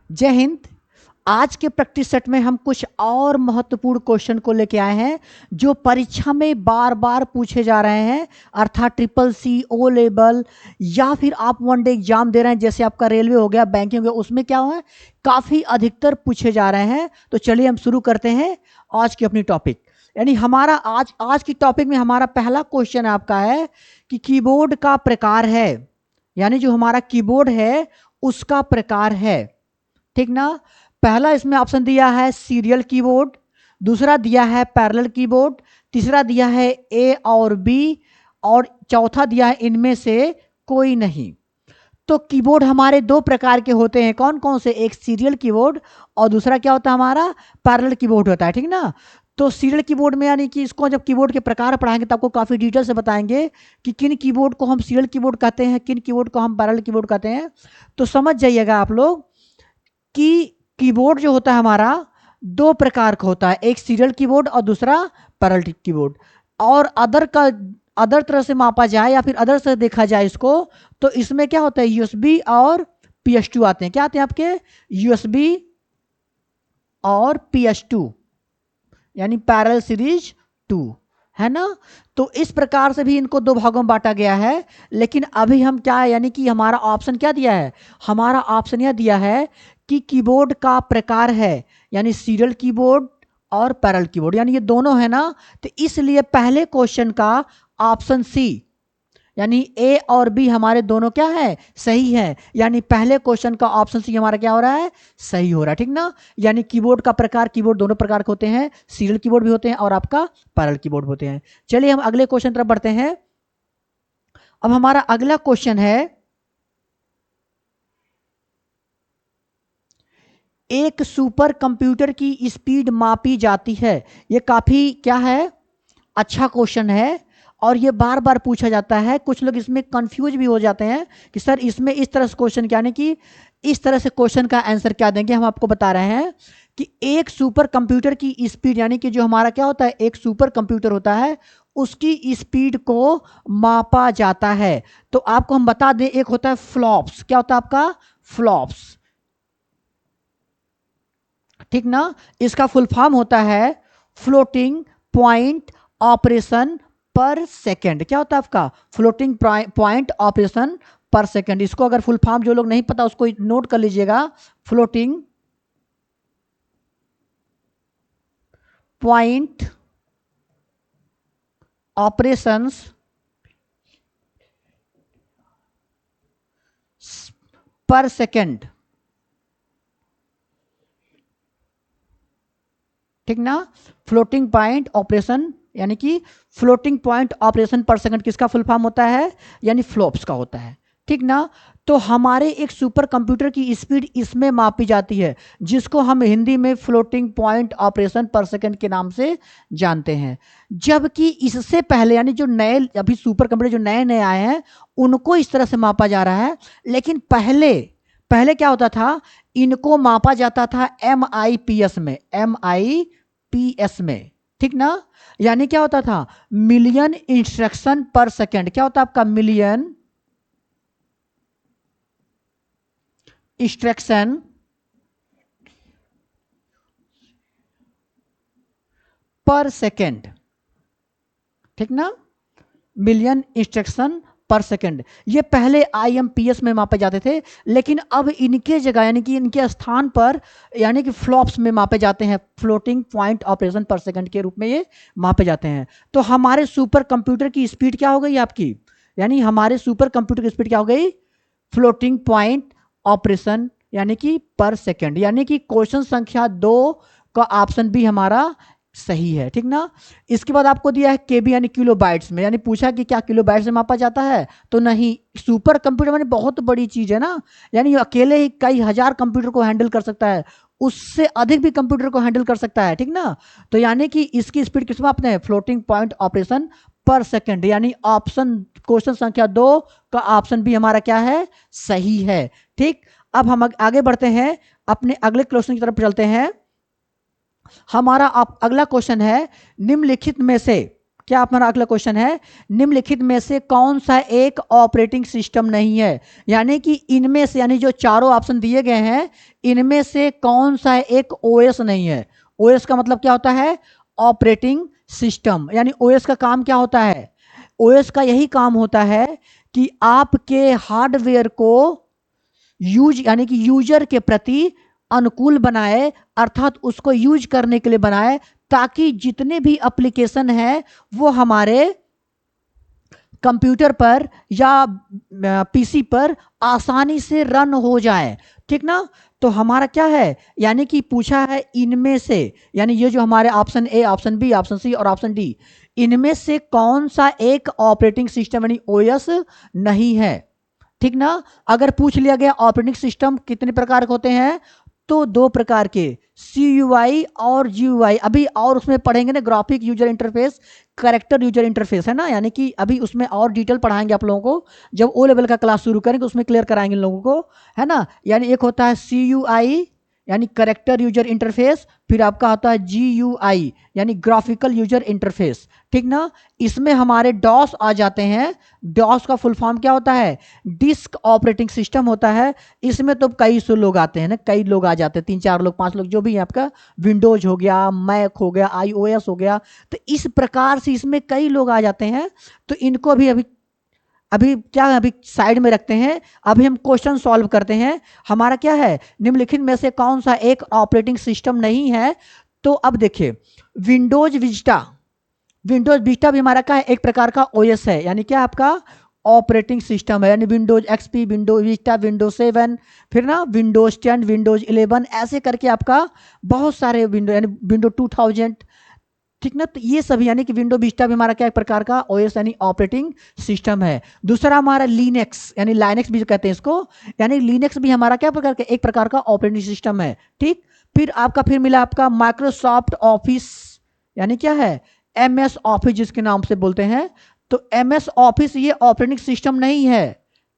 जय हिंद। आज के प्रैक्टिस सेट में हम कुछ और महत्वपूर्ण क्वेश्चन को लेके आए हैं जो परीक्षा में बार बार पूछे जा रहे हैं, अर्थात ट्रिपल सी, ओ लेवल या फिर आप वन डे एग्जाम दे रहे हैं जैसे आपका रेलवे हो गया, बैंकिंग हो गया, उसमें क्या हुआ है काफ़ी अधिकतर पूछे जा रहे हैं। तो चलिए हम शुरू करते हैं आज की अपनी टॉपिक। यानी हमारा आज की टॉपिक में हमारा पहला क्वेश्चन आपका है कि कीबोर्ड का प्रकार है, यानी जो हमारा कीबोर्ड है उसका प्रकार है, ठीक ना। पहला इसमें ऑप्शन दिया है सीरियल कीबोर्ड, दूसरा दिया है पैरेलल कीबोर्ड, तीसरा दिया है ए और बी, और चौथा दिया है इनमें से कोई नहीं। तो कीबोर्ड हमारे दो प्रकार के होते हैं, कौन कौन से, एक सीरियल कीबोर्ड और दूसरा क्या होता है हमारा पैरेलल कीबोर्ड होता है, ठीक ना। तो सीरियल कीबोर्ड में यानी कि इसको जब कीबोर्ड के प्रकार पढ़ाएंगे तो आपको काफ़ी डिटेल से बताएंगे कि किन कीबोर्ड को हम सीरियल कीबोर्ड कहते हैं, किन कीबोर्ड को हम पैरेलल कीबोर्ड कहते हैं। तो समझ जाइएगा आप लोग कि कीबोर्ड जो होता है हमारा दो प्रकार का होता है, एक सीरियल कीबोर्ड और दूसरा पैरेलल कीबोर्ड। और अदर तरह से मापा जाए या फिर अदर से देखा जाए इसको, तो इसमें क्या होता है यूएसबी और PS2 आते हैं। क्या आते हैं आपके, यूएसबी और PS2, यानी पैरेलल सीरीज 2, है ना। तो इस प्रकार से भी इनको दो भागों में बांटा गया है। लेकिन अभी हम क्या है, यानी कि हमारा ऑप्शन क्या दिया है, हमारा ऑप्शन यह दिया है कि कीबोर्ड का प्रकार है, यानी सीरियल कीबोर्ड और पैरेलल कीबोर्ड, यानी ये दोनों है ना। तो इसलिए पहले क्वेश्चन का ऑप्शन सी, यानी ए और बी हमारे दोनों क्या है, सही है। यानी पहले क्वेश्चन का ऑप्शन सी हमारा क्या हो रहा है, सही हो रहा है, ठीक ना। यानी कीबोर्ड का प्रकार, कीबोर्ड दोनों प्रकार के होते हैं, सीरियल कीबोर्ड भी होते हैं और आपका पैरेलल कीबोर्ड होते हैं। चलिए हम अगले क्वेश्चन तरफ बढ़ते हैं। अब हमारा अगला क्वेश्चन है, एक सुपर कंप्यूटर की स्पीड मापी जाती है। ये काफी क्या है, अच्छा क्वेश्चन है और ये बार बार पूछा जाता है। कुछ लोग इसमें कंफ्यूज भी हो जाते हैं कि सर इसमें इस तरह से क्वेश्चन क्या, यानी कि इस तरह से क्वेश्चन का आंसर क्या देंगे। हम आपको बता रहे हैं कि एक सुपर कंप्यूटर की स्पीड, यानी कि जो हमारा क्या होता है एक सुपर कंप्यूटर होता है उसकी स्पीड को मापा जाता है। तो आपको हम बता दें, एक होता है फ्लॉप्स। क्या होता है आपका, फ्लॉप्स, ठीक ना। इसका फुल फॉर्म होता है फ्लोटिंग पॉइंट ऑपरेशन पर सेकंड। क्या होता है आपका, फ्लोटिंग पॉइंट ऑपरेशन पर सेकंड। इसको अगर फुल फॉर्म जो लोग नहीं पता उसको नोट कर लीजिएगा, फ्लोटिंग पॉइंट ऑपरेशंस पर सेकंड, ठीक ना। फ्लोटिंग पॉइंट ऑपरेशन, यानी कि फ्लोटिंग पॉइंट ऑपरेशन पर सेकंड किसका फुल फॉर्म होता है, यानी फ्लॉप्स का होता है, ठीक ना। तो हमारे एक सुपर कंप्यूटर की स्पीड इसमें मापी जाती है, जिसको हम हिंदी में फ्लोटिंग पॉइंट ऑपरेशन पर सेकंड के नाम से जानते हैं। जबकि इससे पहले, यानी जो नए अभी सुपर कंप्यूटर जो नए नए आए हैं उनको इस तरह से मापा जा रहा है। लेकिन पहले पहले क्या होता था, इनको मापा जाता था MIPS में, MIPS में, ठीक ना। यानी क्या होता था, मिलियन इंस्ट्रक्शन पर सेकंड। क्या होता है आपका, मिलियन इंस्ट्रक्शन पर सेकंड, ठीक ना, मिलियन इंस्ट्रक्शन पर सेकंड। ये पहले IMPS में मापे जाते थे, लेकिन अब इनके जगह, यानी कि इनके स्थान पर, यानी कि फ्लॉप्स में मापे जाते हैं, फ्लोटिंग पॉइंट ऑपरेशन पर सेकंड के रूप में ये मापे जाते हैं। तो हमारे सुपर कंप्यूटर की स्पीड क्या हो गई आपकी, यानी हमारे सुपर कंप्यूटर की स्पीड क्या हो गई, फ्लोटिंग पॉइंट ऑपरेशन, यानी कि पर सेकंड। यानी कि क्वेश्चन संख्या 2 का ऑप्शन भी हमारा सही है, ठीक ना। इसके बाद आपको दिया है केबी, यानी किलो बाइट्स में, यानी पूछा कि क्या किलो बाइट्स में मापा जाता है, तो नहीं। सुपर कंप्यूटर माने बहुत बड़ी चीज है ना, यानी अकेले ही कई हजार कंप्यूटर को हैंडल कर सकता है, उससे अधिक भी कंप्यूटर को हैंडल कर सकता है, ठीक ना। तो यानी कि इसकी स्पीड किस में मापते हैं, फ्लोटिंग पॉइंट ऑपरेशन पर सेकंड। यानी ऑप्शन क्वेश्चन संख्या 2 का ऑप्शन भी हमारा क्या है, सही है, ठीक। अब हम आगे बढ़ते हैं, अपने अगले क्वेश्चन की तरफ चलते हैं। हमारा अगला क्वेश्चन है, निम्नलिखित में से क्या हमारा अगला क्वेश्चन है, निम्नलिखित में से कौन सा एक ऑपरेटिंग सिस्टम नहीं है। यानी कि इनमें से, यानी जो चारों ऑप्शन दिए गए हैं, इनमें से कौन सा एक ओएस नहीं है। ओएस का मतलब क्या होता है, ऑपरेटिंग सिस्टम। यानी ओएस का काम क्या होता है, ओएस का यही काम होता है कि आपके हार्डवेयर को यानी कि यूजर के प्रति अनुकूल बनाए, अर्थात उसको यूज करने के लिए बनाए, ताकि जितने भी एप्लीकेशन है वो हमारे कंप्यूटर पर या पीसी पर आसानी से रन हो जाए, ठीक ना। तो हमारा क्या है, यानी कि पूछा है इनमें से, यानी ये जो हमारे option A, option B, option C और ऑप्शन डी, इनमें से कौन सा एक ऑपरेटिंग सिस्टम यानी ओएस नहीं है, ठीक ना। अगर पूछ लिया गया ऑपरेटिंग सिस्टम कितने प्रकार के होते हैं, तो दो प्रकार के, CUI और GUI। अभी और उसमें पढ़ेंगे ना, graphic user interface, character user interface, है ना। यानी कि अभी उसमें और डिटेल पढ़ाएंगे आप लोगों को, जब ओ लेवल का क्लास शुरू करेंगे उसमें क्लियर कराएंगे इन लोगों को, है ना। यानी एक होता है CUI यानी करेक्टर यूजर इंटरफेस, फिर आपका होता है GUI यानी ग्राफिकल यूजर इंटरफेस, ठीक ना। इसमें हमारे डॉस आ जाते हैं। डॉस का फुल फॉर्म क्या होता है, डिस्क ऑपरेटिंग सिस्टम होता है। इसमें तो कई सौ लोग आते हैं ना, कई लोग आ जाते हैं, 3-4 लोग, 5 लोग, जो भी है आपका, विंडोज हो गया, मैक हो गया, iOS हो गया, तो इस प्रकार से इसमें कई लोग आ जाते हैं। तो इनको भी अभी अभी क्या है, अभी साइड में रखते हैं। अभी हम क्वेश्चन सॉल्व करते हैं। हमारा क्या है, निम्नलिखित में से कौन सा एक ऑपरेटिंग सिस्टम नहीं है। तो अब देखिए, विंडोज विस्टा, विंडोज विस्टा भी हमारा क्या है, एक प्रकार का ओएस है, यानी क्या आपका ऑपरेटिंग सिस्टम है। यानी Windows XP, Windows Vista, Windows 7, फिर ना विंडोज 10, विंडोज 11, ऐसे करके आपका बहुत सारे विंडो, यानी विंडो 2000, ठीक ना। तो ये सभी, यानी कि विंडो विस्टा भी हमारा क्या एक प्रकार का ओएस यानी ऑपरेटिंग सिस्टम है। दूसरा हमारा लिनक्स, यानी लाइनेक्स भी कहते हैं इसको, यानी लिनक्स भी हमारा क्या प्रकार का, एक प्रकार का ऑपरेटिंग सिस्टम है, ठीक। फिर आपका फिर मिला आपका माइक्रोसॉफ्ट ऑफिस, यानी क्या है, MS ऑफिस जिसके नाम से बोलते हैं। तो MS ऑफिस ये ऑपरेटिंग सिस्टम नहीं है,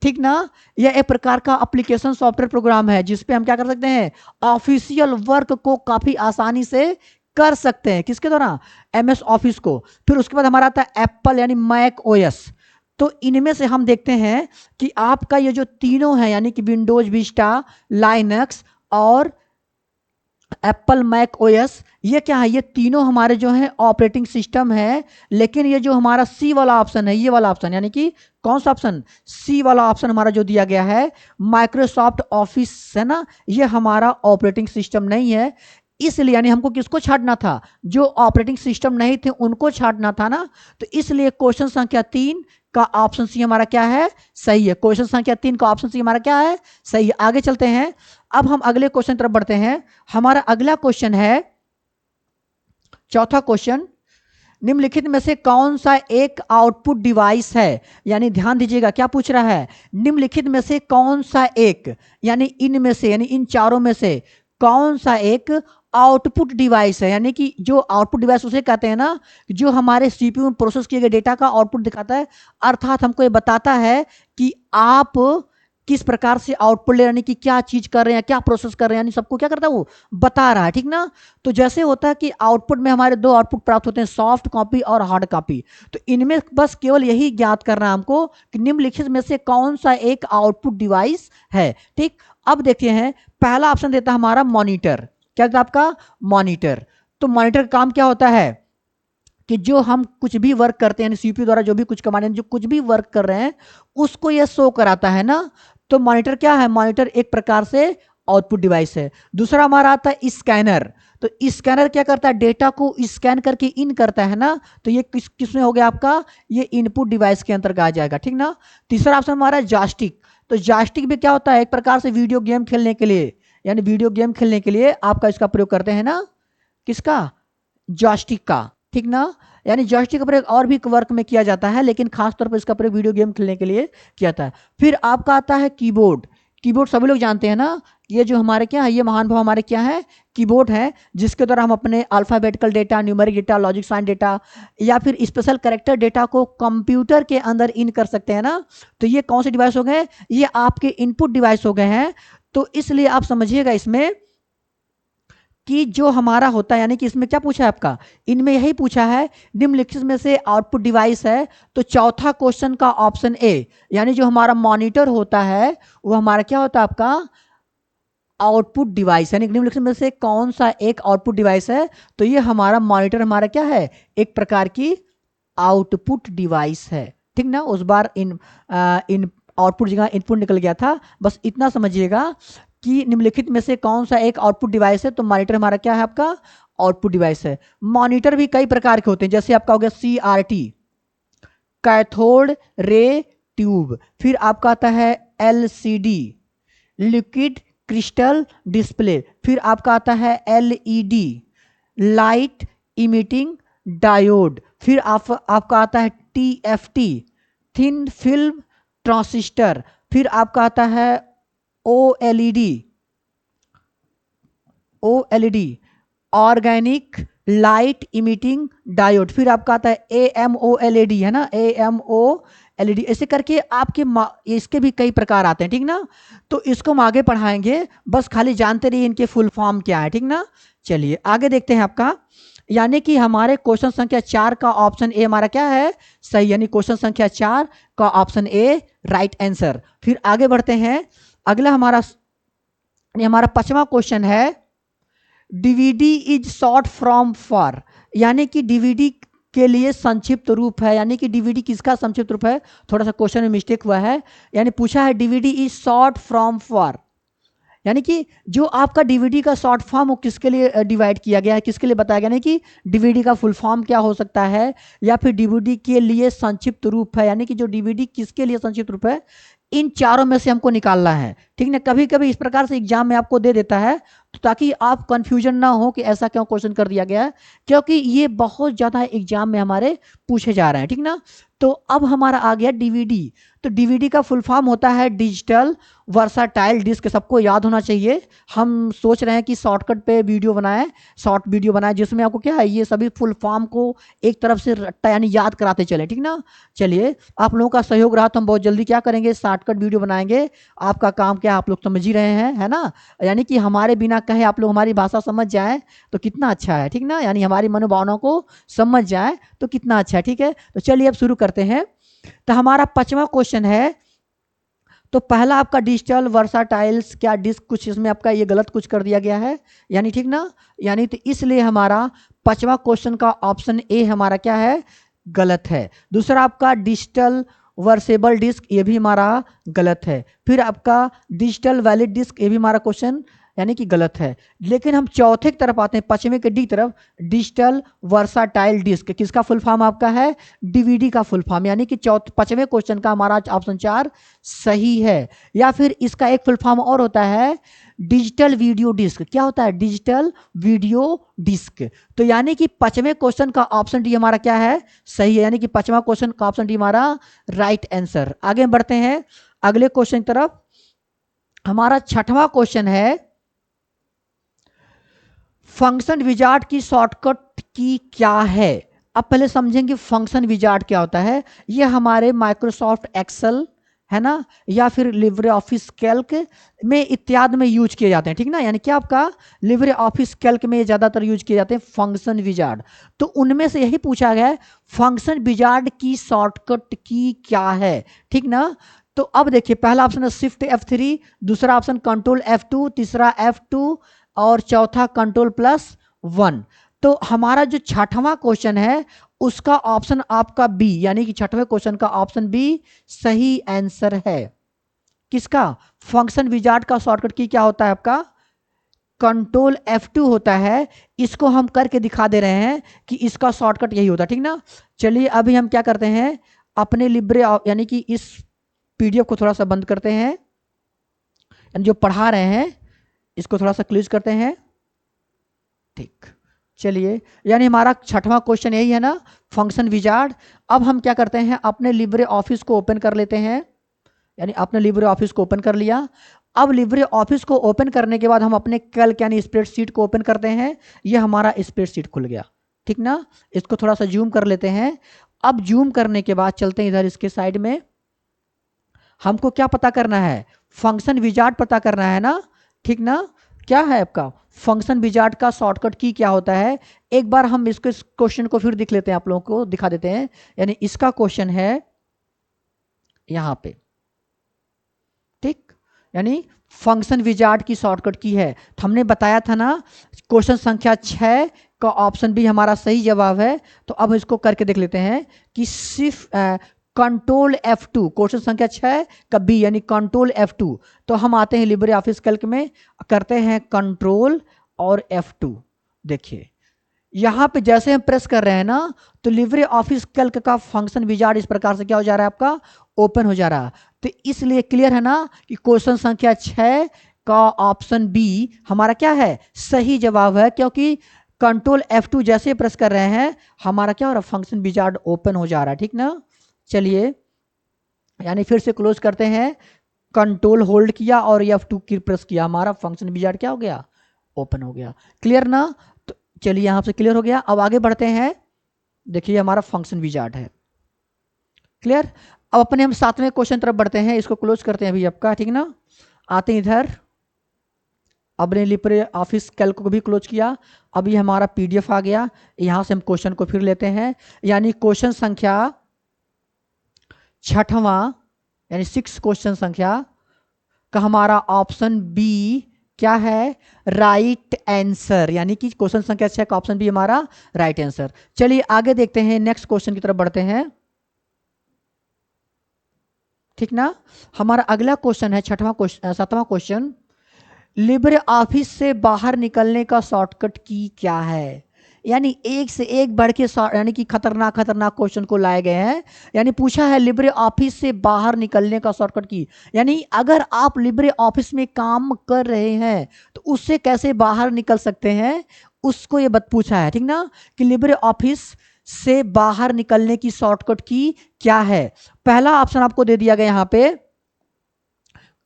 ठीक ना। यह एक प्रकार का एप्लीकेशन सॉफ्टवेयर प्रोग्राम है, जिसपे हम क्या कर सकते हैं, ऑफिशियल वर्क को काफी आसानी से कर सकते हैं। किसके द्वारा, MS ऑफिस को। फिर उसके बाद हमारा आता है एप्पल यानी मैक OS। तो इनमें से हम देखते हैं कि आपका ये जो तीनों है, यानी कि विंडोज विस्टा, लाइनक्स और एप्पल मैक OS, ये क्या है, ये तीनों हमारे जो है ऑपरेटिंग सिस्टम है। लेकिन ये जो हमारा सी वाला ऑप्शन है, ये वाला ऑप्शन, यानी कि कौन सा ऑप्शन, सी वाला ऑप्शन हमारा जो दिया गया है, माइक्रोसॉफ्ट ऑफिस, है ना, ये हमारा ऑपरेटिंग सिस्टम नहीं है। इसलिए यानी हमको किसको छांटना था, जो ऑपरेटिंग सिस्टम नहीं थे उनको छांटना था ना। तो इसलिए क्वेश्चन संख्या 3 का ऑप्शन सी हमारा क्या है, सही है। क्वेश्चन संख्या 3 का ऑप्शन सी हमारा क्या है, सही है। आगे चलते हैं, अब हम अगले क्वेश्चन तरफ बढ़ते हैं। हमारा अगला क्वेश्चन है, चौथा क्वेश्चन, निम्नलिखित में से कौन सा एक आउटपुट डिवाइस है। यानी ध्यान दीजिएगा क्या पूछ रहा है, निम्नलिखित में से कौन सा एक, यानी इनमें से, यानी इन चारों में से कौन सा एक आउटपुट डिवाइस है। यानी कि जो आउटपुट डिवाइस उसे कहते हैं ना, जो हमारे CPU में प्रोसेस किए गए डेटा का आउटपुट दिखाता है, अर्थात हमको ये बताता है कि आप किस प्रकार से आउटपुट ले, यानी कि क्या चीज कर रहे हैं, क्या प्रोसेस कर रहे हैं, यानी सबको क्या करता है वो बता रहा है, ठीक ना। तो जैसे होता है कि आउटपुट में हमारे दो आउटपुट प्राप्त होते हैं, सॉफ्ट कॉपी और हार्ड कॉपी। तो इनमें बस केवल यही ज्ञात करना है हमको कि निम्नलिखित में से कौन सा एक आउटपुट डिवाइस है, ठीक। अब देखते हैं, पहला ऑप्शन देता है हमारा मॉनिटर। क्या देता है आपका, मॉनिटर। तो मॉनिटर का काम क्या होता है कि जो हम कुछ भी वर्क करते हैं, CPU द्वारा जो भी कुछ कमांड, जो कुछ भी वर्क कर रहे हैं उसको ये शो कराता है ना। तो मॉनिटर क्या है, मॉनिटर एक प्रकार से आउटपुट डिवाइस है। दूसरा हमारा आता है स्कैनर। तो स्कैनर क्या करता है, डेटा को स्कैन करके इन करता है ना। तो ये किसमें हो गया आपका, ये इनपुट डिवाइस के अंतर्गत आ जाएगा, ठीक ना। तीसरा ऑप्शन हमारा है जॉयस्टिक। तो जॉयस्टिक भी क्या होता है, एक प्रकार से वीडियो गेम खेलने के लिए, यानी वीडियो गेम खेलने के लिए आपका इसका प्रयोग करते हैं ना, किसका, जॉयस्टिक का, ठीक ना। यानी जॉयस्टिक का प्रयोग और भी वर्क में किया जाता है, लेकिन खास तौर पर इसका प्रयोग वीडियो गेम खेलने के लिए किया जाता है। फिर आपका आता है कीबोर्ड। कीबोर्ड सभी लोग जानते हैं ना, ये जो हमारे क्या है, ये महान भाव हमारे क्या है, कीबोर्ड है, जिसके द्वारा हम अपने alphabetical data, numeric data, logic sine theta या फिर स्पेशल कैरेक्टर डेटा को कंप्यूटर के अंदर इन कर सकते हैं ना। तो ये कौन से डिवाइस हो गए, ये आपके इनपुट डिवाइस हो गए हैं। तो इसलिए आप समझिएगा इसमें कि जो हमारा होता है, यानी कि इसमें क्या पूछा है आपका, इनमें यही पूछा है निम्नलिखित में से आउटपुट डिवाइस है, तो चौथा क्वेश्चन का ऑप्शन ए, यानी जो हमारा मॉनिटर होता है वो हमारा क्या होता है आपका आउटपुट डिवाइस, यानी निम्नलिखित में से कौन सा एक आउटपुट डिवाइस है, तो ये हमारा मॉनिटर हमारा क्या है, एक प्रकार की आउटपुट डिवाइस है। ठीक ना, उस बार इन आउटपुट जगह इनपुट निकल गया था, बस इतना समझिएगा कि निम्नलिखित में से कौन सा एक आउटपुट डिवाइस है, तो मॉनिटर हमारा क्या है आपका आउटपुट डिवाइस है। मॉनिटर भी कई प्रकार के होते हैं, जैसे आपका हो गया CRT, कैथोड रे ट्यूब, फिर आपका आता है LCD, लिक्विड क्रिस्टल डिस्प्ले, फिर आपका आता है LED, लाइट इमिटिंग डायोड, फिर आपका आता है TFT, थिन फिल्म ट्रांजिस्टर, फिर आपका आता है OLED, organic light emitting diode, फिर आपका आता है AMOLED, है ना, AMOLED। ऐसे करके आपके इसके भी कई प्रकार आते हैं। ठीक ना, तो इसको हम आगे पढ़ाएंगे, बस खाली जानते रहिए इनके फुल फॉर्म क्या है। ठीक ना, चलिए आगे देखते हैं आपका, यानी कि हमारे क्वेश्चन संख्या 4 का ऑप्शन ए हमारा क्या है सही, यानी क्वेश्चन संख्या 4 का ऑप्शन ए राइट आंसर। फिर आगे बढ़ते हैं, अगला हमारा 5वां क्वेश्चन है, DVD is short from for, यानी कि डीवीडी के लिए संक्षिप्त रूप है, यानी कि डीवीडी किसका संक्षिप्त रूप है, थोड़ा सा क्वेश्चन में मिस्टेक हुआ है, यानी पूछा है DVD is short from for, यानी कि जो आपका डीवीडी का शॉर्ट फॉर्म वो किसके लिए डिवाइड किया गया है, किसके लिए बताया गया, नहीं कि डीवीडी का फुल फॉर्म क्या हो सकता है, या फिर डीवीडी के लिए संक्षिप्त रूप है, यानी कि जो डीवीडी किसके लिए संक्षिप्त रूप है, इन चारों में से हमको निकालना है। ठीक ना, कभी कभी इस प्रकार से एग्जाम में आपको दे देता है, तो ताकि आप कंफ्यूजन ना हो कि ऐसा क्यों क्वेश्चन कर दिया गया है, क्योंकि ये बहुत ज़्यादा एग्जाम में हमारे पूछे जा रहे हैं। ठीक ना, तो अब हमारा आ गया डीवीडी, तो डीवीडी का फुल फॉर्म होता है डिजिटल वर्साटाइल डिस्क, सबको याद होना चाहिए। हम सोच रहे हैं कि शॉर्टकट पे वीडियो बनाएं, शॉर्ट वीडियो बनाएं, जिसमें आपको क्या है ये सभी फुल फॉर्म को एक तरफ से रट्टा यानी याद कराते चले। ठीक ना, चलिए आप लोगों का सहयोग रहा तो हम बहुत जल्दी क्या करेंगे, शॉर्टकट वीडियो बनाएंगे। आपका काम क्या आप लोग समझ ही रहे हैं, है ना, यानी कि हमारे बिना कहे आप लोग हमारी भाषा समझ जाए तो कितना अच्छा है। ठीक ना, यानी हमारी मनोभावनाओं को समझ जाए तो कितना अच्छा है। ठीक है, तो चलिए अब शुरू करते हैं। तो हमारा 5वां क्वेश्चन है, तो पहला आपका डिजिटल वर्साटाइल्स क्या डिस्क, कुछ इसमें आपका ये गलत कुछ कर दिया गया है, यानी ठीक ना, यानी तो इसलिए हमारा 5वां क्वेश्चन का ऑप्शन ए हमारा क्या है गलत है। दूसरा आपका डिजिटल वर्सेबल डिस्क, ये भी हमारा गलत है। फिर आपका डिजिटल वैलिड डिस्क, ये भी हमारा क्वेश्चन यानी कि गलत है। लेकिन हम चौथे की तरफ आते हैं, 5वें के डी तरफ, डिजिटल वर्साटाइल डिस्क, किसका फुल फॉर्म आपका है डीवीडी का फुल फॉर्म, यानी कि 5वें क्वेश्चन का हमारा ऑप्शन 4 सही है। या फिर इसका एक फुल फॉर्म और होता है डिजिटल वीडियो डिस्क, क्या होता है डिजिटल वीडियो डिस्क। तो यानी कि 5वें क्वेश्चन का ऑप्शन डी हमारा क्या है सही है, यानी कि 5वां क्वेश्चन का ऑप्शन डी हमारा राइट आंसर। आगे बढ़ते हैं अगले क्वेश्चन की तरफ, हमारा 6वां क्वेश्चन है, फंक्शन विजार्ड की शॉर्टकट की क्या है। अब पहले समझेंगे फंक्शन विजार्ड क्या होता है। ये हमारे माइक्रोसॉफ्ट एक्सेल है ना, या फिर लिब्रे ऑफिस कैल्क में इत्यादि में यूज किए जाते हैं। ठीक ना, यानी क्या आपका लिब्रे ऑफिस कैल्क में ज़्यादातर यूज किए जाते हैं फंक्शन विजार्ड। तो उनमें से यही पूछा गया है फंक्शन विजार्ड की शॉर्टकट की क्या है। ठीक ना, तो अब देखिए पहला ऑप्शन है शिफ्ट F3, दूसरा ऑप्शन कंट्रोल F2, तीसरा F2 और चौथा कंट्रोल+1। तो हमारा जो 6वां क्वेश्चन है उसका ऑप्शन आपका बी, यानी कि 6वें क्वेश्चन का ऑप्शन बी सही आंसर है। किसका फंक्शन विजार्ड का शॉर्टकट की क्या होता है आपका कंट्रोल F2 होता है। इसको हम करके दिखा दे रहे हैं कि इसका शॉर्टकट यही होता है। ठीक ना, चलिए अभी हम क्या करते हैं अपने लिब्रे यानी कि इस PDF को थोड़ा सा बंद करते हैं, यानी जो पढ़ा रहे हैं इसको थोड़ा सा क्लोज करते हैं। ठीक, चलिए यानी हमारा 6वां क्वेश्चन यही है ना फंक्शन विजार्ड। अब हम क्या करते हैं अपने लिब्रे ऑफिस को ओपन कर लेते हैं, यानी अपने लिब्रे ऑफिस को ओपन कर लिया। अब लिब्रे ऑफिस को ओपन करने के बाद हम अपने कैल्क यानी स्प्रेडशीट को ओपन करते हैं। ये हमारा स्प्रेडशीट खुल गया। ठीक ना, इसको थोड़ा सा जूम कर लेते हैं। अब जूम करने के बाद चलते हैं इधर इसके साइड में, हमको क्या पता करना है फंक्शन विजार्ड पता करना है ना। ठीक ना, क्या है आपका फंक्शन विजार्ड का शॉर्टकट की क्या होता है। एक बार हम इसको इस क्वेश्चन को फिर दिख लेते हैं, आप लोगों को दिखा देते हैं। यानी इसका क्वेश्चन है यहां पे, ठीक। यानी फंक्शन विजार्ड की शॉर्टकट की है, तो हमने बताया था ना क्वेश्चन संख्या 6 का ऑप्शन बी हमारा सही जवाब है। तो अब इसको करके देख लेते हैं कि सिर्फ कंट्रोल F2, क्वेश्चन संख्या 6 का बी यानी कंट्रोल F2। तो हम आते हैं लिब्रे ऑफिस कैल्क में, करते हैं कंट्रोल और F2। देखिए यहां पे जैसे हम प्रेस कर रहे हैं ना, तो लिब्रे ऑफिस कैल्क का फंक्शन विजार्ड इस प्रकार से क्या हो जा रहा है, आपका ओपन हो जा रहा है। तो इसलिए क्लियर है ना कि क्वेश्चन संख्या 6 का ऑप्शन बी हमारा क्या है, सही जवाब है, क्योंकि कंट्रोल F2 जैसे प्रेस कर रहे हैं हमारा क्या हो रहा है, फंक्शन विजार्ड ओपन हो जा रहा है, ठीक ना। चलिए यानी फिर से क्लोज करते हैं, कंट्रोल होल्ड किया और F2 की प्रेस किया, हमारा फंक्शन विजार्ड क्या हो गया, ओपन हो गया। क्लियर ना। तो चलिए यहां से क्लियर हो गया, अब आगे बढ़ते हैं। देखिए हमारा फंक्शन विजार्ड है, क्लियर। अब अपने हम 7वें क्वेश्चन तरफ बढ़ते हैं, इसको क्लोज करते हैं अभी आपका, ठीक ना। आते हैं इधर, अपने लिब्रे ऑफिस कैल्क को भी क्लोज किया, अभी हमारा PDF आ गया। यहां से हम क्वेश्चन को फिर लेते हैं, यानी क्वेश्चन संख्या 6वां यानी 6 क्वेश्चन संख्या का हमारा ऑप्शन बी क्या है, राइट आंसर। यानी कि क्वेश्चन संख्या 6 का ऑप्शन बी हमारा राइट आंसर। चलिए आगे देखते हैं, नेक्स्ट क्वेश्चन की तरफ बढ़ते हैं, ठीक ना। हमारा अगला क्वेश्चन है 7वां क्वेश्चन, लिब्रे ऑफिस से बाहर निकलने का शॉर्टकट की क्या है। यानी एक से एक बढ़ के यानी कि खतरनाक खतरनाक क्वेश्चन को लाए गए हैं। यानी पूछा है लिब्रे ऑफिस से बाहर निकलने का शॉर्टकट की, यानी अगर आप लिब्रे ऑफिस में काम कर रहे हैं तो उससे कैसे बाहर निकल सकते हैं, उसको ये पूछा है, ठीक ना। कि लिब्रे ऑफिस से बाहर निकलने की शॉर्टकट की क्या है। पहला ऑप्शन आपको दे दिया गया यहां पे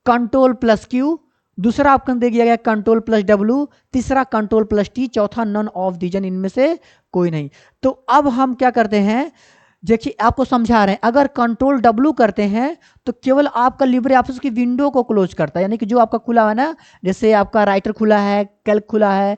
Ctrl+Q, दूसरा ऑप्शन दे दिया गया Ctrl+W, तीसरा Ctrl+T, चौथा नन ऑफ दीजन, इनमें से कोई नहीं। तो अब हम क्या करते हैं, देखिए आपको समझा रहे हैं, अगर Ctrl+W करते हैं तो केवल आपका लिब्रे ऑफिस की विंडो को क्लोज करता है, यानी कि जो आपका खुला है ना, जैसे आपका राइटर खुला है, कैल्क खुला है,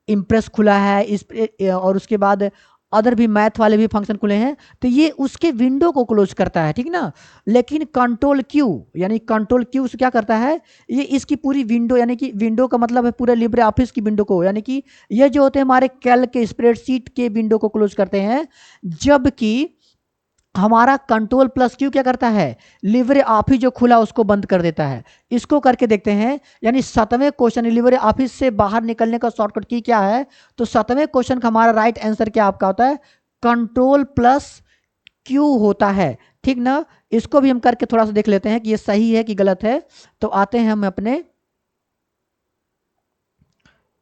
इम्प्रेस खुला है, इस और उसके बाद अदर भी मैथ वाले भी फंक्शन खुले हैं, तो ये उसके विंडो को क्लोज करता है, ठीक ना। लेकिन Ctrl+Q यानी Ctrl+Q से क्या करता है, ये इसकी पूरी विंडो, यानी कि विंडो का मतलब है पूरे लिब्रे ऑफिस की विंडो को, यानी कि ये जो होते हैं हमारे कैल्क के स्प्रेडशीट के विंडो को क्लोज करते हैं। जबकि हमारा Ctrl+Q क्या करता है, लिब्रे ऑफिस जो खुला उसको बंद कर देता है। इसको करके देखते हैं, यानी 7वें क्वेश्चन लिब्रे ऑफिस से बाहर निकलने का शॉर्टकट की क्या है। तो 7वें क्वेश्चन का हमारा राइट आंसर क्या आपका होता है, Ctrl+Q होता है, ठीक ना। इसको भी हम करके थोड़ा सा देख लेते हैं कि ये सही है कि गलत है। तो आते हैं हम अपने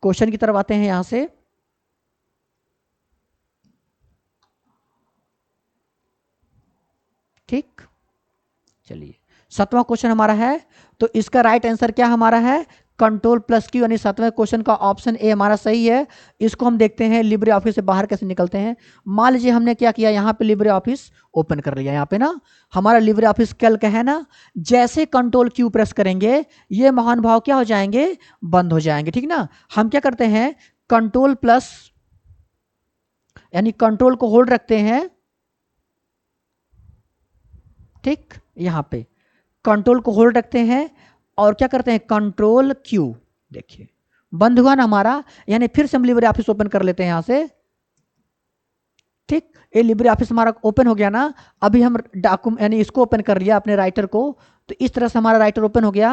क्वेश्चन की तरफ, आते हैं यहां से, ठीक। चलिए 7वां क्वेश्चन हमारा है, तो इसका राइट आंसर क्या हमारा है, Ctrl+Q, यानी 7वें क्वेश्चन का ऑप्शन ए हमारा सही है। इसको हम देखते हैं लिब्रे ऑफिस से बाहर कैसे निकलते हैं। मान लीजिए हमने क्या किया, यहाँ पे लिब्रे ऑफिस ओपन कर लिया, यहाँ पे ना हमारा लिब्रे ऑफिस कैल्क है ना, जैसे Ctrl+Q प्रेस करेंगे ये महान भाव क्या हो जाएंगे, बंद हो जाएंगे, ठीक ना। हम क्या करते हैं, Ctrl+ यानी कंट्रोल को होल्ड रखते हैं, ठीक। यहां पे कंट्रोल को होल्ड रखते हैं और क्या करते हैं, Ctrl+Q, देखिए बंद हुआ ना हमारा। यानी फिर से हम लिब्रे ऑफिस ओपन कर लेते हैं यहां से, ठीक। ये लिब्रे ऑफिस हमारा ओपन हो गया ना। अभी हम डॉक्यूमेंट यानी इसको ओपन कर लिया अपने राइटर को, तो इस तरह से हमारा राइटर ओपन हो गया।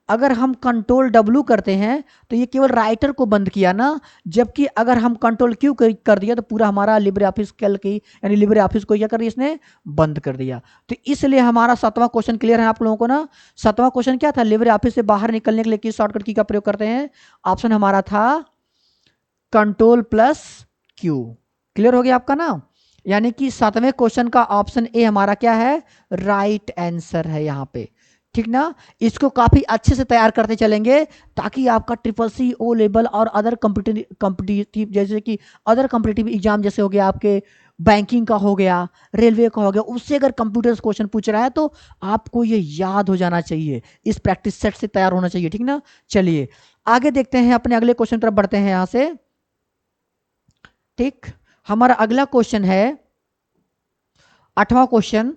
अगर हम Ctrl+W करते हैं तो ये केवल राइटर को बंद किया ना, जबकि अगर हम Ctrl+Q कर दिया तो पूरा हमारा लिब्रे ऑफिस कैल्क यानी लिब्रे ऑफिस को क्या कर दिया, इसने बंद कर दिया। तो इसलिए हमारा 7वां क्वेश्चन क्लियर है आप लोगों को ना। 7वां क्वेश्चन क्या था, लिब्रे ऑफिस से बाहर निकलने के लिए किस शॉर्टकट की का प्रयोग करते हैं। ऑप्शन हमारा था Ctrl+Q। क्लियर हो गया आपका ना। यानी कि 7वें क्वेश्चन का ऑप्शन ए हमारा क्या है, राइट आंसर है यहाँ पे, ठीक ना। इसको काफी अच्छे से तैयार करते चलेंगे ताकि आपका SSC, O लेवल और अदर कॉम्पिटिटिव जैसे कि अदर कॉम्पिटिटिव एग्जाम जैसे हो गया आपके बैंकिंग का हो गया, रेलवे का हो गया, उससे अगर कंप्यूटर से क्वेश्चन पूछ रहा है तो आपको ये याद हो जाना चाहिए, इस प्रैक्टिस सेट से तैयार होना चाहिए, ठीक ना। चलिए आगे देखते हैं, अपने अगले क्वेश्चन तरफ बढ़ते हैं यहां से। ठीक, हमारा अगला क्वेश्चन है 8वां क्वेश्चन।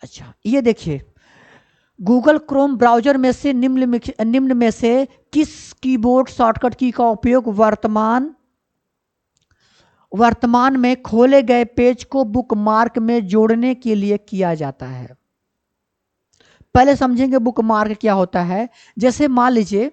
अच्छा ये देखिए, गूगल क्रोम ब्राउजर में से निम्न में से किस कीबोर्ड शॉर्टकट की का उपयोग वर्तमान में खोले गए पेज को बुकमार्क में जोड़ने के लिए किया जाता है। पहले समझेंगे बुकमार्क क्या होता है। जैसे मान लीजिए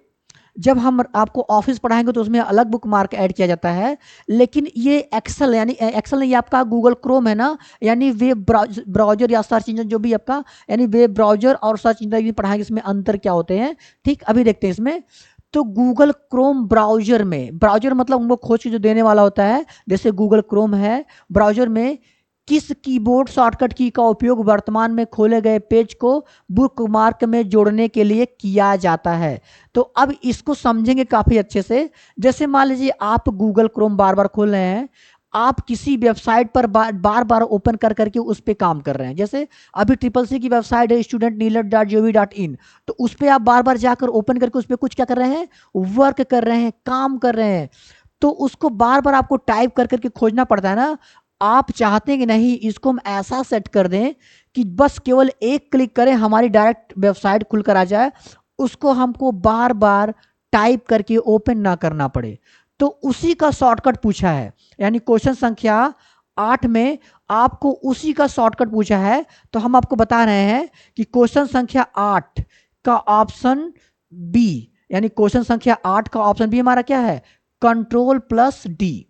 जब हम आपको ऑफिस पढ़ाएंगे तो उसमें अलग बुक मार्क ऐड किया जाता है, लेकिन ये एक्सेल यानी एक्सेल नहीं, आपका गूगल क्रोम है ना, यानी वेब ब्राउजर या सर्च इंजन जो भी आपका, यानी वेब ब्राउजर और सर्च इंजन पढ़ाएंगे, इसमें अंतर क्या होते हैं। ठीक, अभी देखते हैं इसमें। तो गूगल क्रोम ब्राउजर में, ब्राउजर मतलब उनको खोज के जो देने वाला होता है, जैसे गूगल क्रोम है, ब्राउजर में किस कीबोर्ड शॉर्टकट की का उपयोग वर्तमान में खोले गए पेज को बुकमार्क में जोड़ने के लिए किया जाता है। तो अब इसको समझेंगे काफी अच्छे से। जैसे मान लीजिए आप गूगल क्रोम बार बार खोल रहे हैं, आप किसी वेबसाइट पर बार बार ओपन कर करके उस पर काम कर रहे हैं। जैसे अभी CCC की वेबसाइट है studentneelet.gov.in, तो उस पर आप बार बार जाकर ओपन करके उस पर कुछ क्या कर रहे हैं, वर्क कर रहे हैं, काम कर रहे हैं। तो उसको बार बार आपको टाइप कर करके खोजना पड़ता है ना। आप चाहते हैं कि नहीं, इसको हम ऐसा सेट कर दें कि बस केवल एक क्लिक करें, हमारी डायरेक्ट वेबसाइट खुलकर आ जाए, उसको हमको बार बार टाइप करके ओपन ना करना पड़े। तो उसी का शॉर्टकट पूछा है, यानी क्वेश्चन संख्या 8 में आपको उसी का शॉर्टकट पूछा है। तो हम आपको बता रहे हैं कि क्वेश्चन संख्या 8 का ऑप्शन बी, यानी क्वेश्चन संख्या 8 का ऑप्शन बी हमारा क्या है, Ctrl+D।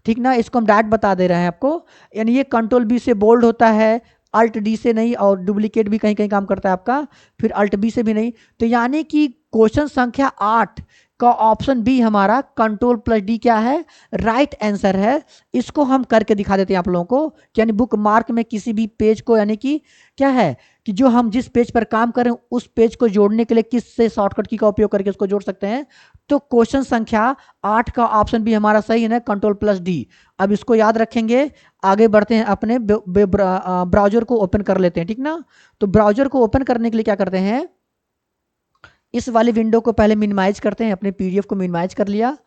ठीक ना, इसको हम डायरेक्ट बता दे रहे हैं आपको। यानी ये Ctrl+B से बोल्ड होता है, Alt+D से नहीं, और डुप्लीकेट भी कहीं कहीं काम करता है आपका, फिर Alt+B से भी नहीं। तो यानी कि क्वेश्चन संख्या 8 का ऑप्शन बी हमारा Ctrl+D क्या है, राइट आंसर है। इसको हम करके दिखा देते हैं आप लोगों को, यानी बुक मार्क में किसी भी पेज को, यानी कि क्या है कि जो हम जिस पेज पर काम करें उस पेज को जोड़ने के लिए किस से शॉर्टकट की का उपयोग करके उसको जोड़ सकते हैं। तो क्वेश्चन संख्या 8 का ऑप्शन भी हमारा सही है ना, Ctrl+D। अब इसको याद रखेंगे, आगे बढ़ते हैं, अपने ब्राउजर को ओपन कर लेते हैं, ठीक ना। तो ब्राउजर को ओपन करने के लिए क्या करते हैं, इस वाली विंडो को पहले मिनिमाइज करते हैं, अपने PDF को मिनिमाइज कर लिया।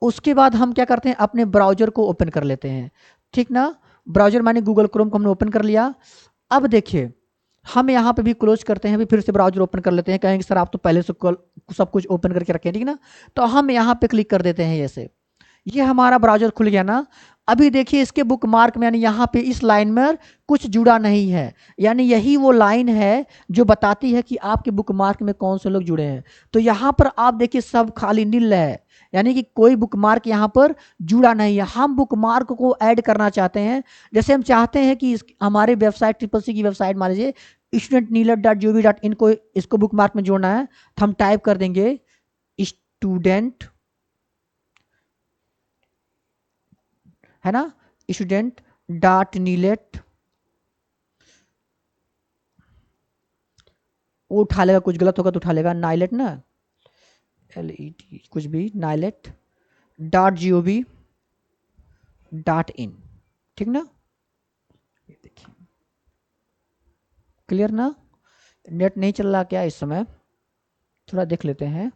उसके बाद हम क्या करते हैं, अपने ब्राउजर को ओपन कर लेते हैं, ठीक ना। ब्राउजर माने गूगल क्रोम को हमने ओपन कर लिया। अब देखिए हम यहाँ पे भी क्लोज करते हैं, अभी फिर से ब्राउजर ओपन कर लेते हैं। कहेंगे सर आप तो पहले से सब कुछ ओपन करके रखें, ठीक ना। तो हम यहाँ पे क्लिक कर देते हैं, जैसे ये हमारा ब्राउजर खुल गया ना। अभी देखिए इसके बुक मार्क में, यानी यहाँ पे इस लाइन में कुछ जुड़ा नहीं है, यानी यही वो लाइन है जो बताती है कि आपके बुक मार्क में कौन से लोग जुड़े हैं। तो यहाँ पर आप देखिए सब खाली नील है, यानी कि कोई बुक मार्क यहाँ पर जुड़ा नहीं है। हम बुक मार्क को ऐड करना चाहते हैं। जैसे हम चाहते हैं कि हमारे वेबसाइट CCC की वेबसाइट मान लीजिए studentneelet.gov.in को, इसको बुक मार्क में जोड़ना है, तो हम टाइप कर देंगे स्टूडेंट, है ना, student.neelet, वो उठा लेगा, कुछ गलत होगा तो उठा लेगा, नाइलेट ना, LET कुछ भी, naillet.gov.in, ठीक ना। देखिए क्लियर ना, नेट नहीं चल रहा क्या इस समय, थोड़ा देख लेते हैं।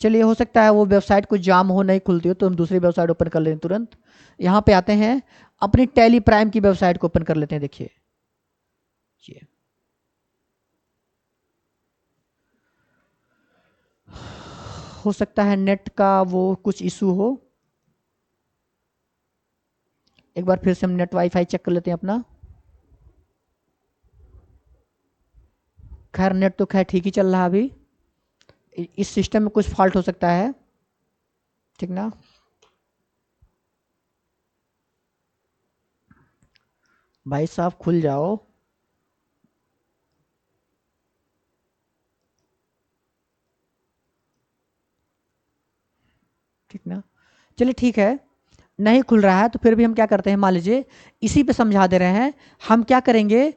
चलिए हो सकता है वो वेबसाइट कुछ जाम हो, नहीं खुलती हो, तो हम दूसरी वेबसाइट ओपन कर लें तुरंत। यहाँ पे आते हैं, अपनी टेली प्राइम की वेबसाइट को ओपन कर लेते हैं। देखिए ये हो सकता है नेट का वो कुछ इशू हो, एक बार फिर से हम नेट वाईफाई चेक कर लेते हैं अपना। खैर नेट तो खैर ठीक ही चल रहा है अभी, इस सिस्टम में कुछ फॉल्ट हो सकता है, ठीक ना। भाई साहब खुल जाओ, ठीक ना। चलिए ठीक है, नहीं खुल रहा है तो फिर भी हम क्या करते हैं, मान लीजिए इसी पे समझा दे रहे हैं। हम क्या करेंगे,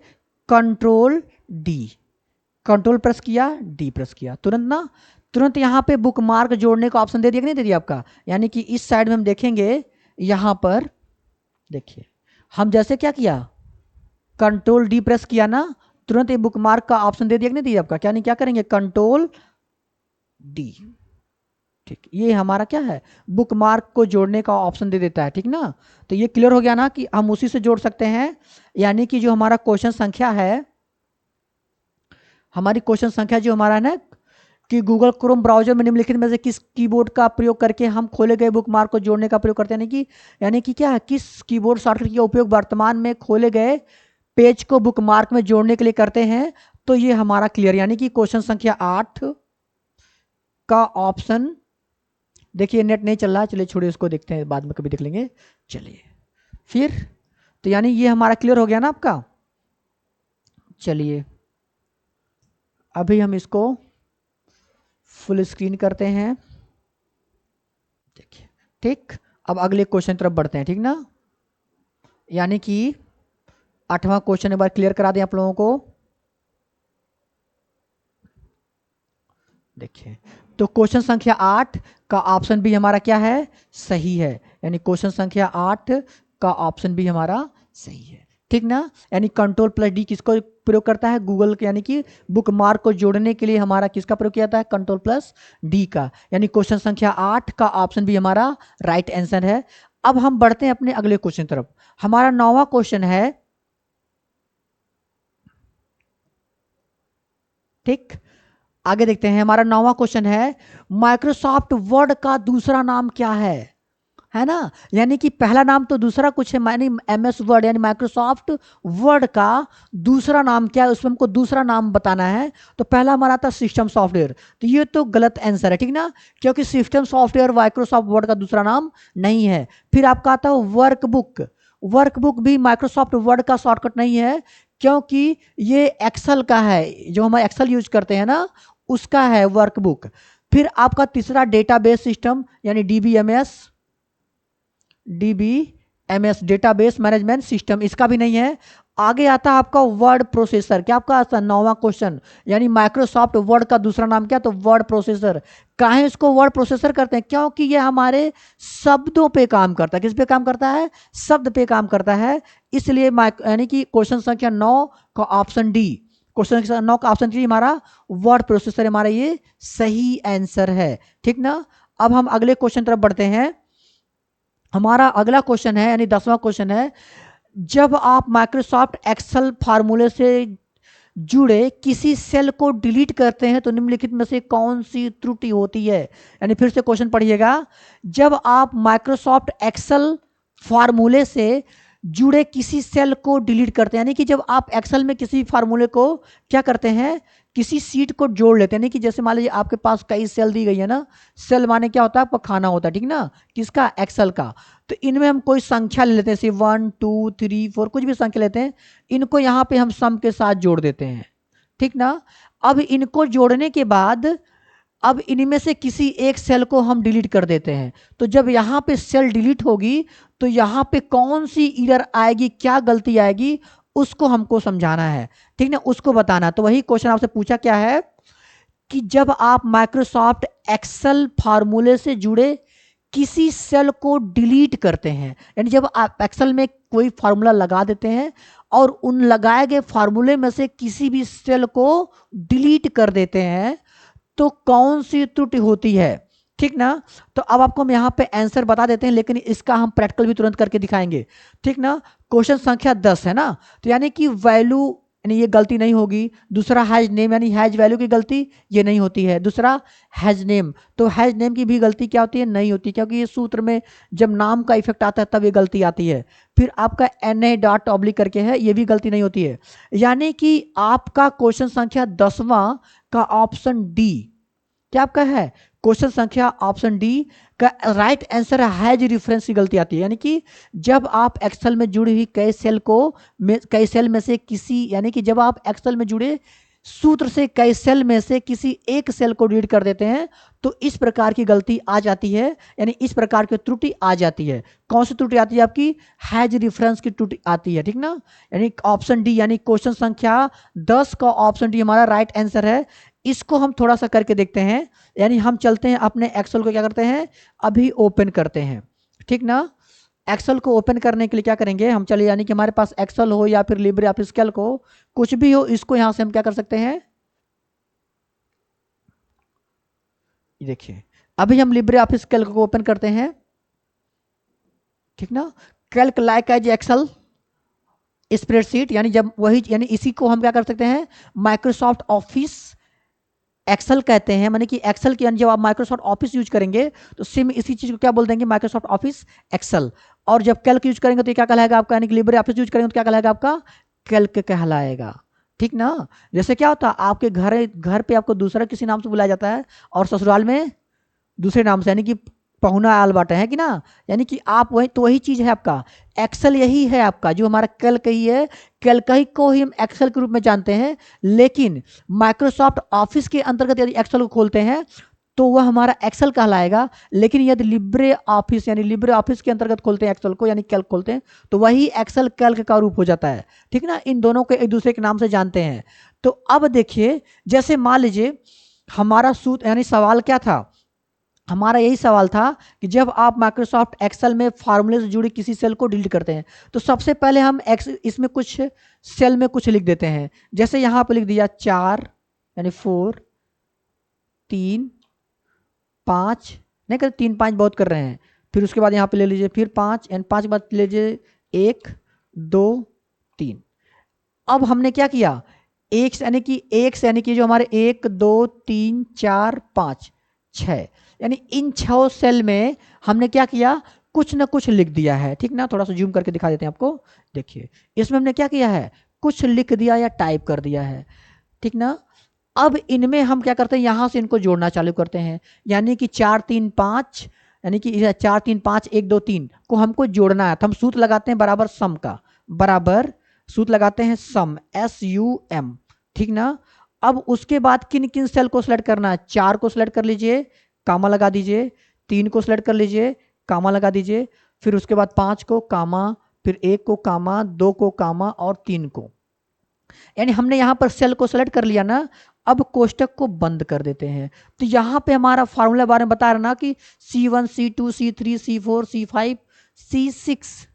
Ctrl+D, कंट्रोल प्रेस किया, D प्रेस किया, तुरंत ना तुरंत यहाँ पे बुक मार्क जोड़ने का ऑप्शन दे दिया कि नहीं दे दिया आपका, यानी कि इस साइड में हम देखेंगे यहाँ पर देखिए, हम जैसे क्या किया, कंट्रोल डी प्रेस किया ना, तुरंत ये बुक मार्क का ऑप्शन दे दिया कि नहीं दिया आपका, क्या नहीं क्या करेंगे, कंट्रोल डी। ठीक, ये हमारा क्या है, बुक मार्क को जोड़ने का ऑप्शन दे देता है। ठीक ना, तो ये क्लियर हो गया ना कि हम उसी से जोड़ सकते हैं। यानी कि जो हमारा क्वेश्चन संख्या है, हमारी क्वेश्चन संख्या जो हमारा है ना, कि गूगल क्रोम ब्राउजर में निम्नलिखित में से किस कीबोर्ड का प्रयोग करके हम खोले गए बुकमार्क को जोड़ने का प्रयोग करते हैं, यानी कि क्या है, किस कीबोर्ड शॉर्टकट का उपयोग वर्तमान में खोले गए पेज को बुकमार्क में जोड़ने के लिए करते हैं। तो ये हमारा क्लियर, यानी कि क्वेश्चन संख्या 8 का ऑप्शन, देखिए नेट नहीं चल रहा है, चलिए छोड़िए उसको, देखते हैं बाद में कभी देख लेंगे। चलिए फिर, तो यानी ये हमारा क्लियर हो गया ना आपका। चलिए अभी हम इसको फुल स्क्रीन करते हैं, देखिए। ठीक, अब अगले क्वेश्चन तरफ बढ़ते हैं। ठीक ना, यानी कि 8वां क्वेश्चन एक बार क्लियर करा दें आप लोगों को। देखिए, तो क्वेश्चन संख्या 8 का ऑप्शन भी हमारा क्या है, सही है। यानी क्वेश्चन संख्या 8 का ऑप्शन भी हमारा सही है। ठीक ना, यानी कंट्रोल प्लस डी किसको प्रयोग करता है, गूगल के, यानी कि बुक मार्क को जोड़ने के लिए हमारा किसका प्रयोग किया जाता है, कंट्रोल प्लस डी का। यानी क्वेश्चन संख्या 8 का ऑप्शन भी हमारा राइट आंसर है। अब हम बढ़ते हैं अपने अगले क्वेश्चन तरफ। हमारा 9वां क्वेश्चन है, ठीक, आगे देखते हैं। हमारा 9वां क्वेश्चन है, माइक्रोसॉफ्ट वर्ड का दूसरा नाम क्या है ना, यानी कि पहला नाम तो दूसरा कुछ है, यानी एमएस वर्ड, यानी माइक्रोसॉफ्ट वर्ड का दूसरा नाम क्या है, उसमें हमको दूसरा नाम बताना है। तो पहला हमारा था सिस्टम सॉफ्टवेयर, तो ये तो गलत आंसर है। ठीक ना, क्योंकि सिस्टम सॉफ्टवेयर माइक्रोसॉफ्ट वर्ड का दूसरा नाम नहीं है। फिर आपका आता है वर्कबुक, वर्कबुक भी माइक्रोसॉफ्ट वर्ड का शॉर्टकट नहीं है, क्योंकि ये एक्सेल का है, जो हम एक्सेल यूज करते हैं ना, उसका है वर्कबुक। फिर आपका तीसरा डेटाबेस सिस्टम, यानी डीबीएमएस डेटाबेस मैनेजमेंट सिस्टम, इसका भी नहीं है। आगे आता है आपका वर्ड प्रोसेसर, क्या आपका 9वां क्वेश्चन, यानी माइक्रोसॉफ्ट वर्ड का दूसरा नाम क्या, तो वर्ड प्रोसेसर। काहे इसको वर्ड प्रोसेसर करते हैं, क्योंकि ये हमारे शब्दों पे काम करता है। किस पे काम करता है, शब्द पे काम करता है, इसलिए यानी कि क्वेश्चन संख्या 9 का ऑप्शन डी, क्वेश्चन संख्या 9 का ऑप्शन डी हमारा वर्ड प्रोसेसर हमारा ये सही आंसर है। ठीक ना, अब हम अगले क्वेश्चन तरफ बढ़ते हैं। हमारा अगला क्वेश्चन है, यानी 10वां क्वेश्चन है, जब आप माइक्रोसॉफ्ट एक्सेल फार्मूले से जुड़े किसी सेल को डिलीट करते हैं तो निम्नलिखित में से कौन सी त्रुटि होती है। यानी फिर से क्वेश्चन पढ़िएगा, जब आप माइक्रोसॉफ्ट एक्सेल फार्मूले से जुड़े किसी सेल को डिलीट करते हैं, यानी कि जब आप एक्सेल में किसी फार्मूले को क्या करते हैं, किसी सीट को जोड़ लेते हैं, यानी कि जैसे मान लीजिए आपके पास कई सेल दी गई है ना, सेल माने क्या होता है, आपका खाना होता है। ठीक ना, किसका, एक्सेल का। तो इनमें हम कोई संख्या ले लेते हैं, जैसे 1 2 3 4 कुछ भी संख्या लेते हैं, इनको यहाँ पे हम सम के साथ जोड़ देते हैं। ठीक ना, अब इनको जोड़ने के बाद अब इनमें से किसी एक सेल को हम डिलीट कर देते हैं। तो जब यहाँ पे सेल डिलीट होगी तो यहाँ पे कौन सी एरर आएगी, क्या गलती आएगी, उसको हमको समझाना है। ठीक ना, उसको बताना। तो वही क्वेश्चन आपसे पूछा क्या है, कि जब आप माइक्रोसॉफ्ट एक्सेल फार्मूले से जुड़े किसी सेल को डिलीट करते हैं, यानी जब आप एक्सेल में कोई फार्मूला लगा देते हैं और उन लगाए गए फार्मूले में से किसी भी सेल को डिलीट कर देते हैं, तो कौन सी त्रुटि होती है। ठीक ना, तो अब आपको हम यहाँ पे आंसर बता देते हैं, लेकिन इसका हम प्रैक्टिकल भी तुरंत करके दिखाएंगे। ठीक ना, क्वेश्चन संख्या 10 है ना, तो यानी कि वैल्यू, यानी ये गलती नहीं होगी। दूसरा हैज नेम, यानी हैज वैल्यू की गलती ये नहीं होती है। दूसरा हैज नेम, तो हैज नेम की भी गलती क्या होती है, नहीं होती, क्योंकि ये सूत्र में जब नाम का इफेक्ट आता है तब ये गलती आती है। फिर आपका NA डॉट ऑब्लिक करके है, ये भी गलती नहीं होती है। यानी कि आपका क्वेश्चन संख्या 10वां का ऑप्शन डी, क्या आपका है, क्वेश्चन संख्या ऑप्शन डी का राइट आंसर है, हैज रेफरेंस की गलती आती है। यानी कि जब आप एक्सेल में जुड़ी हुई कई सेल में से किसी, यानी कि जब आप एक्सेल में जुड़े सूत्र से कई सेल में से किसी एक सेल को डिलीट कर देते हैं, तो इस प्रकार की गलती आ जाती है, यानी इस प्रकार की त्रुटि आ जाती है। कौन सी त्रुटि आती है आपकी, हैज रेफरेंस की त्रुटि आती है। ठीक ना, यानी ऑप्शन डी, यानी क्वेश्चन संख्या 10 का ऑप्शन डी हमारा राइट आंसर है। इसको हम थोड़ा सा करके देखते हैं। यानी हम चलते हैं अपने एक्सेल को क्या करते हैं, अभी ओपन करते हैं, ठीक ना। एक्सेल को ओपन करने के लिए क्या करेंगे हम, चलिए यानी कि हमारे पास एक्सेल हो या फिर लिब्रे ऑफिस कैल्क हो, कुछ भी हो, इसको यहां से हम क्या कर सकते हैं, देखिए अभी हम लिब्रे ऑफिस कैल्क को ओपन करते हैं, ठीक ना। Calc like as Excel spreadsheet, यानी जब वही, यानी इसी को हम क्या कर सकते हैं, माइक्रोसॉफ्ट ऑफिस एक्सेल कहते हैं। माने कि एक्सेल की जब आप माइक्रोसॉफ्ट ऑफिस यूज करेंगे तो सिम इसी चीज को क्या बोल देंगे, माइक्रोसॉफ्ट ऑफिस एक्सेल। और जब कैल्क यूज करेंगे तो ये क्या कहलाएगा आपका, यानी कि लिब्रे ऑफिस यूज करेंगे तो क्या कहलाएगा आपका, कैल्क कहलाएगा, ठीक ना। जैसे क्या होता है आपके घर घर पे आपको दूसरा किसी नाम से बुलाया जाता है और ससुराल में दूसरे नाम से, यानी कि पहुना आल बाटे है कि ना, यानी कि आप वही, तो वही चीज है आपका एक्सेल, यही है आपका जो हमारा कैल्क ही है। कैल्क ही को ही हम एक्सेल के रूप में जानते हैं, लेकिन माइक्रोसॉफ्ट ऑफिस के अंतर्गत यदि एक्सेल को खोलते हैं तो वह हमारा एक्सेल कहलाएगा। लेकिन यदि लिब्रे ऑफिस यानी लिब्रे ऑफिस के अंतर्गत खोलते हैं एक्सेल को, यानी कैल्क खोलते हैं, तो वही एक्सेल कैल्क का रूप हो जाता है, ठीक ना। इन दोनों को एक दूसरे के नाम से जानते हैं। तो अब देखिए, जैसे मान लीजिए हमारा सूत्र यानी सवाल क्या था, हमारा यही सवाल था कि जब आप माइक्रोसॉफ्ट एक्सेल में फार्मूले से जुड़ी किसी सेल को डिलीट करते हैं तो सबसे पहले हम इसमें कुछ सेल में कुछ लिख देते हैं। जैसे यहां पे लिख दिया 4 यानी 4, 3, 5, नहीं कर 3 5 बहुत कर रहे हैं, फिर उसके बाद यहाँ पे ले लीजिए फिर 5 एंड 5 के बाद ले लीजिए 1 2 3। अब हमने क्या किया, एक यानी कि जो हमारे 1 2 3 4 5 6, यानी इन 6 सेल में हमने क्या किया, कुछ ना कुछ लिख दिया है, ठीक ना। थोड़ा सा जूम करके दिखा देते हैं आपको, देखिए इसमें हमने क्या किया है, कुछ लिख दिया या टाइप कर दिया है, ठीक ना। अब इनमें हम क्या करते हैं, यहां से इनको जोड़ना चालू करते हैं, यानी कि 4 3 5, यानी कि 4 3 5 1 2 3 को हमको जोड़ना है, तो हम सूत्र लगाते हैं बराबर सम का, बराबर सूत्र लगाते हैं सम, SUM, ठीक ना। अब उसके बाद किन किन सेल को सिलेक्ट करना है, 4 को सिलेक्ट कर लीजिए, कामा लगा दीजिए, 3 को सिलेक्ट कर लीजिए, कामा लगा दीजिए, फिर उसके बाद 5 को कामा, फिर 1 को कामा, 2 को कामा और 3 को, यानी हमने यहां पर सेल को सिलेक्ट कर लिया ना। अब कोष्टक को बंद कर देते हैं। तो यहां पे हमारा फॉर्मूला बारे में बता रहा ना कि C1 C2 C3 C4 C5 C6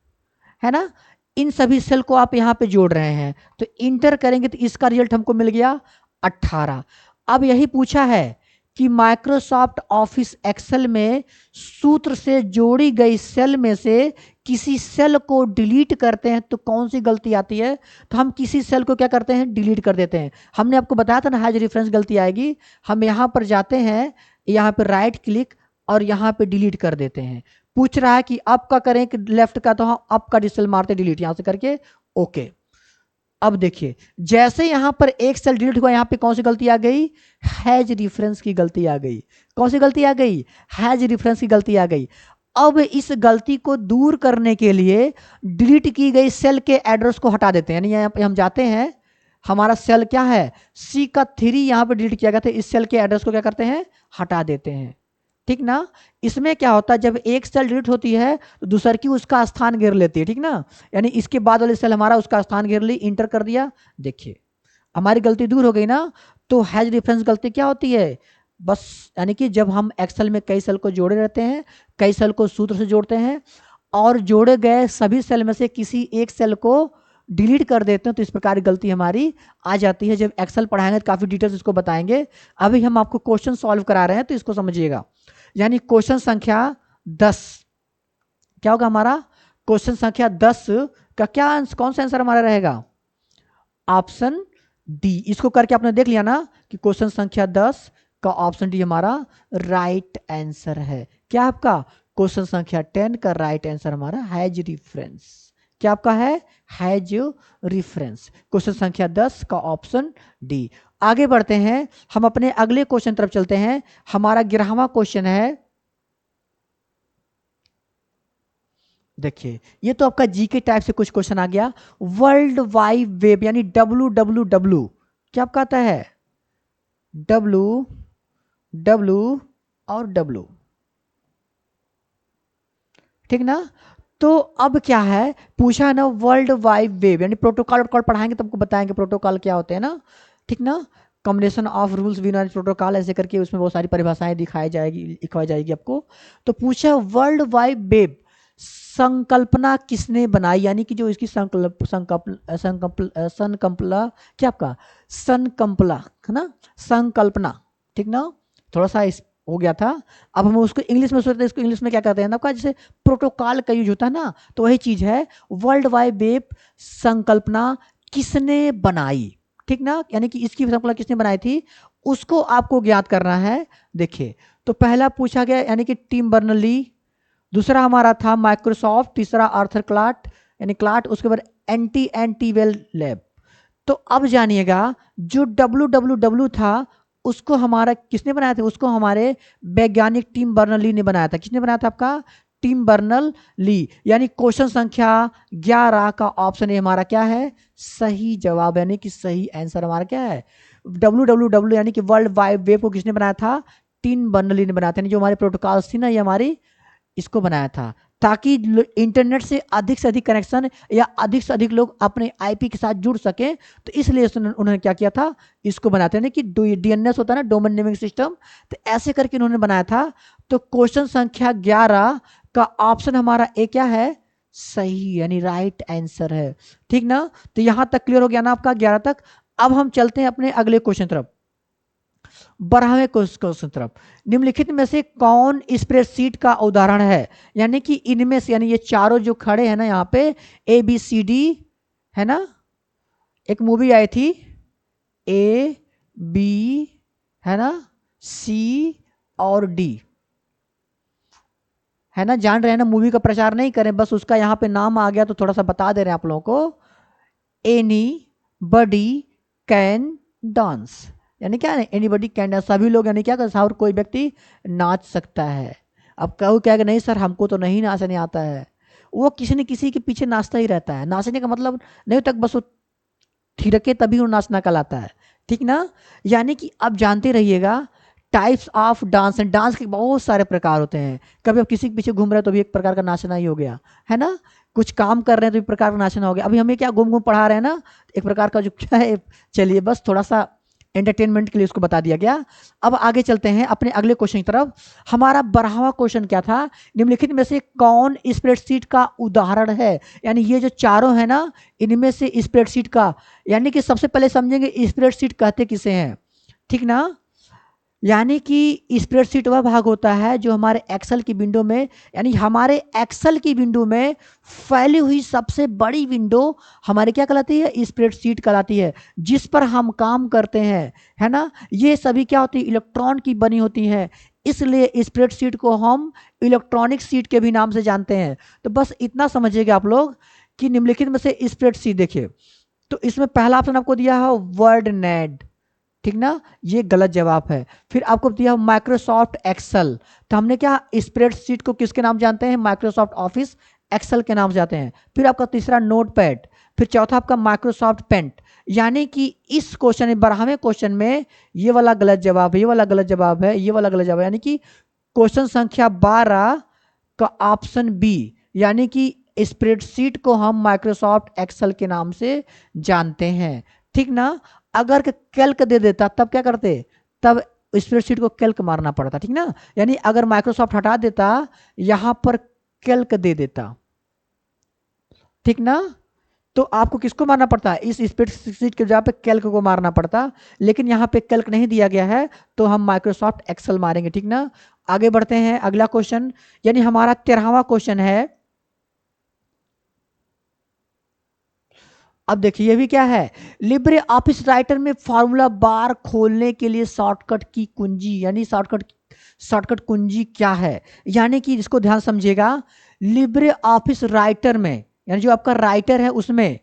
है ना, इन सभी सेल को आप यहां पे जोड़ रहे हैं, तो इंटर करेंगे तो इसका रिजल्ट हमको मिल गया 18। अब यही पूछा है कि माइक्रोसॉफ्ट ऑफिस एक्सेल में सूत्र से जोड़ी गई सेल में से किसी सेल को डिलीट करते हैं तो कौन सी गलती आती है, तो हम किसी सेल को क्या करते हैं, डिलीट कर देते हैं। हमने आपको बताया था ना हैज रेफरेंस गलती आएगी। हम यहां पर जाते हैं, यहां पर राइट क्लिक और यहां पे डिलीट कर देते हैं। पूछ रहा है कि अप का करें कि लेफ्ट का, तो हम अप का डिजिटल मारते डिलीट यहां से करके, ओके। अब देखिए जैसे यहां पर एक सेल डिलीट हुआ, यहां पे कौन सी गलती आ गई, हैज रेफरेंस की गलती आ गई। कौन सी गलती आ गई, हैज रेफरेंस की गलती आ गई। अब इस गलती को दूर करने के लिए डिलीट की गई सेल के एड्रेस को हटा देते हैं, यानी यहाँ पे हम जाते हैं, हमारा सेल क्या है, C का 3 यहां पे डिलीट किया गया था, इस सेल के एड्रेस को क्या करते हैं, हटा देते हैं, ठीक ना। इसमें क्या होता है, जब एक सेल डिलीट होती है तो दूसर की उसका स्थान घेर लेती है, ठीक ना। यानी इसके बाद वाली सेल हमारा उसका स्थान घेर ली, इंटर कर दिया, देखिए हमारी गलती दूर हो गई ना। तो हैज रेफरेंस गलती क्या होती है, बस यानी कि जब हम एक्सेल में कई सेल को जोड़े रहते हैं, कई सेल को सूत्र से जोड़ते हैं और जोड़े गए सभी सेल में से किसी एक सेल को डिलीट कर देते हैं, तो इस प्रकार की गलती हमारी आ जाती है। जब एक्सेल पढ़ाएंगे तो काफी डिटेल्स इसको बताएंगे। अभी हम आपको क्वेश्चन सॉल्व करा रहे हैं तो इसको समझिएगा। यानी क्वेश्चन संख्या 10 क्या होगा हमारा, क्वेश्चन संख्या 10 का क्या कौन सा आंसर हमारा रहेगा, ऑप्शन डी। इसको करके आपने देख लिया ना कि क्वेश्चन संख्या 10 का ऑप्शन डी हमारा राइट आंसर है। क्या आपका क्वेश्चन संख्या 10 का राइट आंसर हमारा हैज रेफरेंस, क्या आपका है, हैज रेफरेंस, क्वेश्चन संख्या 10 का ऑप्शन डी। आगे बढ़ते हैं, हम अपने अगले क्वेश्चन तरफ चलते हैं। हमारा 11वां क्वेश्चन है, देखिए ये तो आपका जीके टाइप से कुछ क्वेश्चन आ गया। वर्ल्ड वाइड वेब यानी WWW क्या आपका आता है, W और W, ठीक ना। तो अब क्या है, पूछा है ना वर्ल्ड वाइड वेब, यानी प्रोटोकॉल पढ़ाएंगे तो आपको बताएंगे प्रोटोकॉल क्या होते हैं ना, ठीक ना। Combination of rules win protocol, ऐसे करके उसमें बहुत सारी परिभाषाएं दिखाई जाएगी आपको। तो पूछा वर्ल्ड वाइड वेब संकल्पना किसने बनाई, यानी कि जो इसकी संकल्पना क्या आपका संकल्पना है ना, संकल्पना, ठीक ना, थोड़ा सा इस हो गया था। अब हम उसको इंग्लिश में सोचते हैं, इसको इंग्लिश में क्या कहते हैं आपका, जैसे प्रोटोकॉल का यूज होता है ना, तो वही चीज है वर्ल्ड वाइड वेब संकल्पना किसने बनाई, ठीक ना, यानी कि इसकी संकल्पना किसने बनाई थी उसको आपको ज्ञात करना है। देखिए तो पहला पूछा गया यानी कि टिम बर्नर्स ली, दूसरा हमारा था माइक्रोसॉफ्ट, तीसरा आर्थर क्लार्क यानी क्लार्क, उसके बाद एंटीवेल लैब। तो अब जानिएगा जो WWW था उसको हमारा किसने बनाया था, उसको हमारे वैज्ञानिक टिम बर्नर्स ली ने बनाया था। किसने बनाया था आपका टिम बर्नर्स ली, यानी क्वेश्चन संख्या 11 का ऑप्शन ए हमारा क्या है सही जवाब, यानी कि सही आंसर हमारा क्या है WWW यानी कि वर्ल्ड वाइड वेब को किसने बनाया था टिम बर्नर्स ली ने बनाया था, यानी जो हमारे प्रोटोकॉल्स थी ना ये हमारी इसको बनाया था, ताकि इंटरनेट से अधिक कनेक्शन या अधिक से अधिक लोग अपने आईपी के साथ जुड़ सके, तो इसलिए उन्होंने क्या किया था इसको बनाया था, यानी कि DNS होता है ना, डोमेन नेमिंग सिस्टम, तो ऐसे करके उन्होंने बनाया था। तो क्वेश्चन संख्या 11 का ऑप्शन हमारा ए क्या है सही, यानी राइट आंसर है, ठीक ना। तो यहां तक क्लियर हो गया ना आपका 11 तक। अब हम चलते हैं अपने अगले क्वेश्चन तरफ, 12वें क्वेश्चन तरफ। निम्नलिखित में से कौन स्प्रेडशीट का उदाहरण है, यानी कि इनमें से, यानी ये चारों जो खड़े हैं ना यहाँ पे ABCD है ना, एक मूवी आई थी AB है ना C और D है ना, जान रहे हैं ना, मूवी का प्रचार नहीं करें, बस उसका यहाँ पे नाम आ गया तो थोड़ा सा बता दे रहे हैं आप लोगों को। एनी बडी कैन डांस, यानी क्या है एनीबडी कैन डांस, सभी लोग यानी क्या कर, कोई व्यक्ति नाच सकता है। अब कहूँ क्या कि नहीं सर हमको तो नहीं नाचने आता है, वो किसी न किसी के पीछे नाचता ही रहता है। नाचने का मतलब नहीं तक बस वो थिरके तभी वो नाचना कहलाता है, ठीक ना। यानी कि अब जानते रहिएगा टाइप्स ऑफ डांस, डांस के बहुत सारे प्रकार होते हैं। कभी आप किसी के पीछे घूम रहे हैं तो भी एक प्रकार का नाचना ही हो गया है ना, कुछ काम कर रहे हैं तो एक प्रकार का नाचना हो गया। अभी हमें क्या घूम घूम पढ़ा रहे हैं ना, एक प्रकार का जो क्या है, चलिए बस थोड़ा सा एंटरटेनमेंट के लिए उसको बता दिया गया। अब आगे चलते हैं अपने अगले क्वेश्चन की तरफ। हमारा 12वां क्वेश्चन क्या था, निम्नलिखित में से कौन स्प्रेडशीट का उदाहरण है, यानी ये जो चारों है ना इनमें से स्प्रेडशीट का, यानी कि सबसे पहले समझेंगे स्प्रेडशीट कहते किसे हैं, ठीक ना। यानी कि स्प्रेडशीट वह भाग होता है जो हमारे एक्सेल की विंडो में, यानी हमारे एक्सेल की विंडो में फैली हुई सबसे बड़ी विंडो हमारे क्या कहलाती है स्प्रेडशीट कहलाती है, जिस पर हम काम करते हैं है ना। ये सभी क्या होती है इलेक्ट्रॉन की बनी होती है, इसलिए स्प्रेडशीट को हम इलेक्ट्रॉनिक शीट के भी नाम से जानते हैं। तो बस इतना समझिएगा आप लोग कि निम्नलिखित में से स्प्रेडशीट देखिए, तो इसमें पहला ऑप्शन आपको दिया है वर्ड नेट, ठीक ना, ये गलत जवाब है। फिर आपको दिया माइक्रोसॉफ्ट एक्सेल, तो हमने क्या स्प्रेडशीट को किसके नाम जानते हैं माइक्रोसॉफ्ट ऑफिस एक्सेल के नाम से जाते हैं। फिर आपका तीसरा नोटपैड, फिर चौथा आपका माइक्रोसॉफ्ट पेंट, यानी कि इस क्वेश्चन में 12वें क्वेश्चन में ये वाला गलत जवाब है, ये वाला गलत जवाब है, ये वाला गलत जवाब है, यानी कि क्वेश्चन संख्या 12 का ऑप्शन बी, यानी कि स्प्रेडशीट को हम माइक्रोसॉफ्ट एक्सेल के नाम से जानते हैं, ठीक ना। अगर कैल्क दे देता तब क्या करते, तब स्प्रेडशीट को कैल्क मारना पड़ता, ठीक ना। यानी अगर माइक्रोसॉफ्ट हटा देता यहां पर कैल्क दे देता, ठीक ना, तो आपको किसको मारना पड़ता है इस स्प्रेडशीट के जगह पे कैल्क को मारना पड़ता, लेकिन यहाँ पे कैल्क नहीं दिया गया है तो हम माइक्रोसॉफ्ट एक्सेल मारेंगे, ठीक ना। आगे बढ़ते हैं अगला क्वेश्चन, यानी हमारा 13वां क्वेश्चन है। अब देखिए ये भी क्या है, लिब्रे ऑफिस राइटर में फॉर्मूला बार खोलने के लिए शॉर्टकट की कुंजी, यानी शॉर्टकट कुंजी क्या है, यानी कि इसको ध्यान समझिएगा। लिब्रे ऑफिस राइटर में, यानी जो आपका राइटर है उसमें,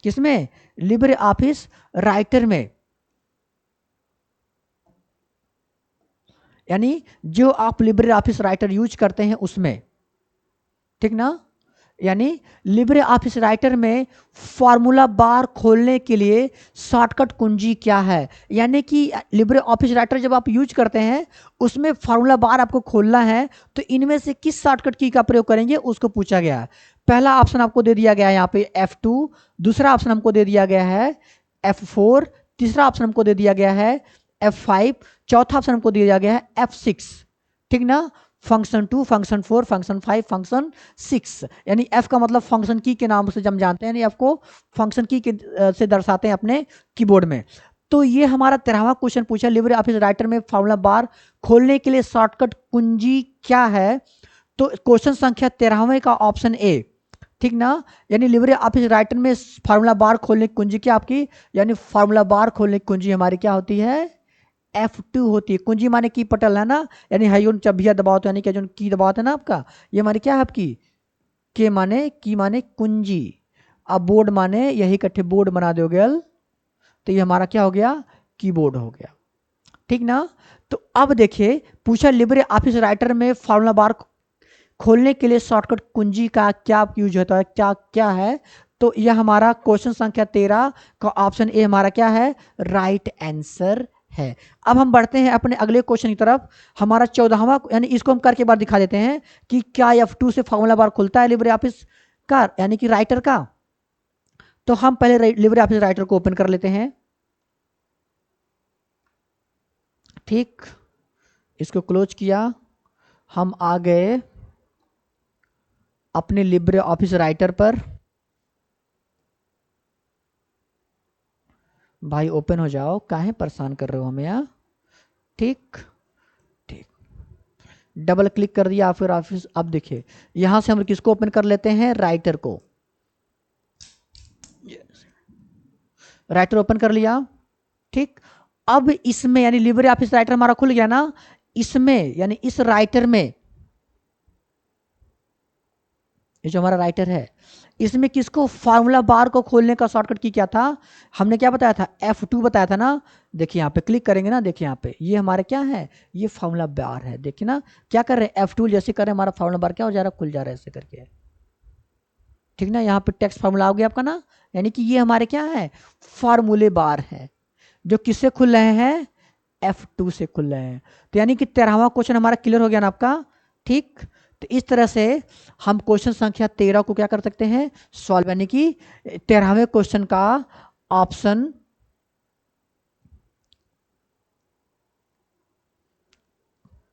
किसमें लिब्रे ऑफिस राइटर में, यानी जो आप लिब्रे ऑफिस राइटर यूज करते हैं उसमें, ठीक ना। यानी लिब्रे ऑफिस राइटर में फॉर्मूला बार खोलने के लिए शॉर्टकट कुंजी क्या है, यानी कि लिब्रे ऑफिस राइटर जब आप यूज करते हैं उसमें फॉर्मूला बार आपको खोलना है, तो इनमें से किस शॉर्टकट की का प्रयोग करेंगे उसको पूछा गया है। पहला ऑप्शन आपको दे दिया गया है यहाँ पे F2, दूसरा ऑप्शन हमको दे दिया गया है F4, तीसरा ऑप्शन हमको दे दिया गया है F5, चौथा ऑप्शन हमको दिया गया है F6, ठीक ना। फंक्शन 2, फंक्शन 4, फंक्शन 5, फंक्शन 6, यानी F का मतलब फंक्शन की के नाम से हम जानते हैं, यानी F को फंक्शन की के से दर्शाते हैं अपने कीबोर्ड में। तो ये हमारा 13वां क्वेश्चन पूछा, लिब्रे ऑफिस राइटर में फार्मूला बार खोलने के लिए शॉर्टकट कुंजी क्या है। तो क्वेश्चन संख्या 13वें का ऑप्शन ए, ठीक ना। यानी लिब्रे ऑफिस राइटर में फार्मूला बार खोलने की कुंजी क्या आपकी, यानी फार्मूला बार खोलने की कुंजी हमारी क्या होती है, F2 होती है। कुंजी माने की पटल है ना, यानी हाइयोन चबिया दबाओ तो यानी कि जो की दबाओ है ना आपका, ये हमारी क्या है आपकी के माने की माने कुंजी। अब बोर्ड माने यही इकट्ठे बोर्ड बना दोगे, तो ये हमारा क्या हो गया, कीबोर्ड हो गया, ठीक ना। तो अब देखिए पूछा लिब्रे ऑफिस राइटर में फार्मूला बार खोलने के लिए शॉर्टकट कुंजी का क्या यूज होता है, क्या क्या है। तो यह हमारा क्वेश्चन संख्या 13 का ऑप्शन ए हमारा क्या है, राइट आंसर है। अब हम बढ़ते हैं अपने अगले क्वेश्चन की तरफ। हमारा 14वां, यानी इसको हम करके बार दिखा देते हैं कि क्या F2 से फार्मूला बार खुलता है लिब्रे ऑफिस का, यानी कि राइटर का। तो हम पहले लिब्रे ऑफिस राइटर को ओपन कर लेते हैं, ठीक। इसको क्लोज किया, हम आ गए अपने लिब्रे ऑफिस राइटर पर। भाई ओपन हो जाओ, काहे परेशान कर रहे हो हमें यहाँ, ठीक ठीक। डबल क्लिक कर दिया फिर ऑफिस। अब देखिए यहां से हम किसको ओपन कर लेते हैं, राइटर को। राइटर ओपन कर लिया, ठीक। अब इसमें यानी लिब्रे ऑफिस राइटर हमारा खुल गया ना, इसमें यानी इस राइटर में, ये जो हमारा राइटर है, इसमें किसको फार्मूला बार को खोलने का शॉर्टकट की क्या था, हमने क्या बताया था, F2 बताया था ना। देखिए यहाँ पे क्लिक करेंगे ना, देखिए यहाँ पे ये हमारे क्या है, ये फार्मूला बार है। देखिए ना क्या कर रहे हैं, F2 जैसे कर रहे हैं, हमारा फार्मूला बार क्या हो जा रहा है, खुल जा रहा है ऐसे करके, ठीक ना। यहाँ पे टेक्स्ट फार्मूला आ गया आपका ना, यानी कि ये हमारे क्या है, फार्मूले बार है, जो किससे खुल रहे हैं, F2 से खुल रहे हैं। तो यानी कि 13वां क्वेश्चन हमारा क्लियर हो गया ना आपका, ठीक। तो इस तरह से हम क्वेश्चन संख्या 13 को क्या कर सकते हैं, सॉल्व, यानी कि 13वें क्वेश्चन का ऑप्शन,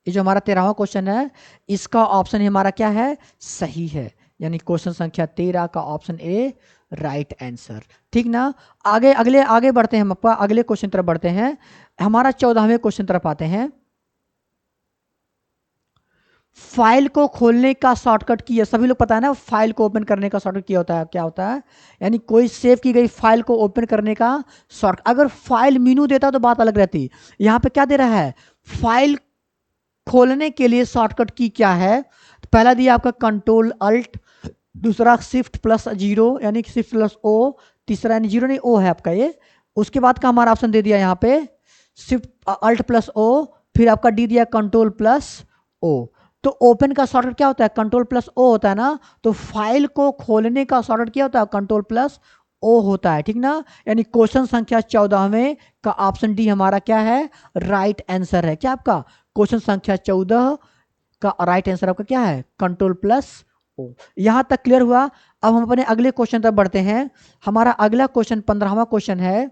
ये जो हमारा 13वां क्वेश्चन है, इसका ऑप्शन हमारा क्या है, सही है। यानी क्वेश्चन संख्या 13 का ऑप्शन ए राइट आंसर, ठीक ना। आगे अगले आगे बढ़ते हैं, हम आपका अगले क्वेश्चन तरफ बढ़ते हैं। हमारा 14वें क्वेश्चन तरफ आते हैं। फाइल को खोलने का शॉर्टकट की है, सभी लोग पता है ना, फाइल को ओपन करने का शॉर्टकट क्या होता है, क्या होता है, यानी कोई सेव की गई फाइल को ओपन करने का शॉर्ट। अगर फाइल मीनू देता तो बात अलग रहती, यहाँ पे क्या दे रहा है, फाइल खोलने के लिए शॉर्टकट की क्या है। तो पहला दिया आपका कंट्रोल अल्ट, दूसरा शिफ्ट प्लस जीरो यानी कि शिफ्ट प्लस ओ, तीसरा यानी जीरो नहीं ओ है आपका ये। उसके बाद का हमारा ऑप्शन दे दिया यहाँ पे शिफ्ट अल्ट प्लस ओ, फिर आपका डी दिया कंट्रोल प्लस ओ। तो ओपन का शॉर्टकट क्या होता है, कंट्रोल प्लस ओ होता है ना। तो फाइल को खोलने का शॉर्टकट क्या होता है, कंट्रोल प्लस ओ होता है, ठीक ना। यानी क्वेश्चन संख्या 14वें का ऑप्शन डी हमारा क्या है, राइट आंसर है। क्या आपका क्वेश्चन संख्या 14 का राइट आंसर आपका क्या है, कंट्रोल प्लस ओ। यहां तक क्लियर हुआ। अब हम अपने अगले क्वेश्चन तक बढ़ते हैं। हमारा अगला क्वेश्चन 15वां क्वेश्चन है,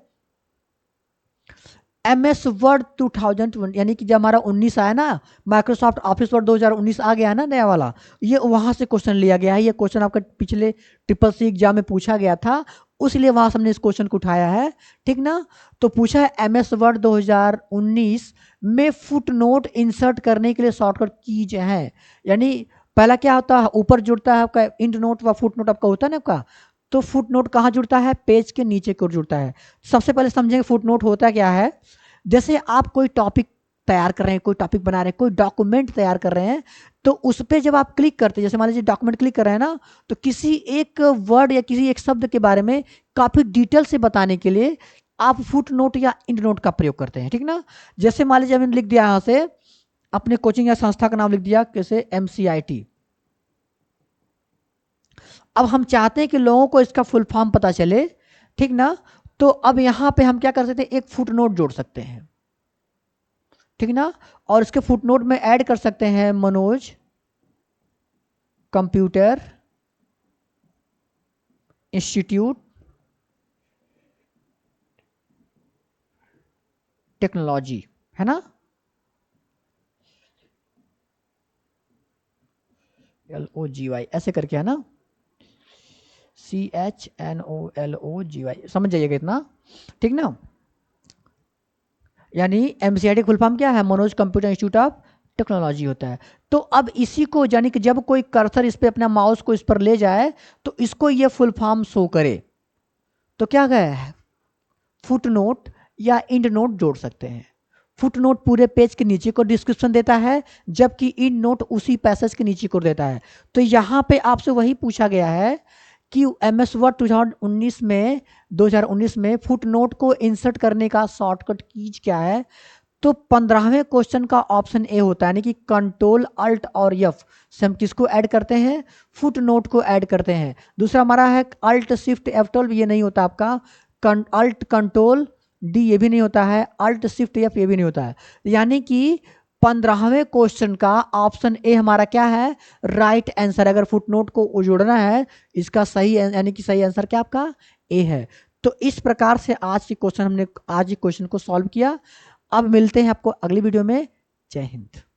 MS वर्ड 2001, यानी कि जब हमारा 19 आया ना, माइक्रोसॉफ्ट ऑफिस वर्ड 2019 आ गया ना नया वाला, ये वहां से क्वेश्चन लिया गया है। ये क्वेश्चन आपका पिछले CCC एग्जाम में पूछा गया था, उसलिए वहां से हमने इस क्वेश्चन को उठाया है, ठीक ना। तो पूछा है MS वर्ड 2019 में फुट नोट इंसर्ट करने के लिए शॉर्टकट कीज है। यानी पहला क्या होता है, ऊपर जुड़ता है आपका इंड नोट व फुट नोट आपका होता है ना आपका। तो फुट नोट कहाँ जुड़ता है, पेज के नीचे की ओर जुड़ता है। सबसे पहले समझेंगे फुट नोट होता क्या है। जैसे आप कोई टॉपिक तैयार कर रहे हैं, कोई टॉपिक बना रहे हैं, कोई डॉक्यूमेंट तैयार कर रहे हैं, तो उस पर जब आप क्लिक करते हैं, जैसे मान लीजिए डॉक्यूमेंट क्लिक कर रहे हैं ना, तो किसी एक वर्ड या किसी एक शब्द के बारे में काफी डिटेल से बताने के लिए आप फुट नोट या इंड नोट का प्रयोग करते हैं, ठीक ना। जैसे मान लीजिए हमने लिख दिया यहाँ से अपने कोचिंग या संस्था का नाम लिख दिया, कैसे MCIT। अब हम चाहते हैं कि लोगों को इसका फुल फॉर्म पता चले, ठीक ना। तो अब यहाँ पे हम क्या कर सकते हैं, एक फुट नोट जोड़ सकते हैं, ठीक ना। और इसके फुटनोट में ऐड कर सकते हैं मनोज कंप्यूटर इंस्टीट्यूट टेक्नोलॉजी, है ना, LOGY ऐसे करके, है ना, CHNOLOGY, समझ जाइएगा इतना, ठीक ना। यानी MCIT फुल फॉर्म क्या है, Manoj computer institute of technology होता है। तो अब इसी को यानी कि जब कोई कर्सर इस पे अपना माउस को इस पर ले जाए तो इसको ये फुल फॉर्म शो करे, तो क्या गया है, फुट नोट या इंड नोट जोड़ सकते हैं। फुट नोट पूरे पेज के नीचे को डिस्क्रिप्शन देता है, जबकि इंड नोट उसी पैसेज के नीचे को देता है। तो यहाँ पे आपसे वही पूछा गया है कि MS वर्ड 2019 में फुट नोट को इंसर्ट करने का शॉर्टकट कीज क्या है। तो 15वें क्वेश्चन का ऑप्शन ए होता है, यानी कि कंट्रोल अल्ट और F से हम किसको ऐड करते हैं, फुट नोट को ऐड करते हैं। दूसरा हमारा है अल्ट शिफ्ट F12, ये नहीं होता आपका, अल्ट कंट्रोल D ये भी नहीं होता है, अल्ट शिफ्ट F ये भी नहीं होता है। यानी कि 15वें क्वेश्चन का ऑप्शन ए हमारा क्या है, राइट आंसर। अगर फुटनोट को जोड़ना है इसका सही यानी कि सही आंसर क्या आपका ए है। तो इस प्रकार से आज के क्वेश्चन को सॉल्व किया। अब मिलते हैं आपको अगली वीडियो में। जय हिंद।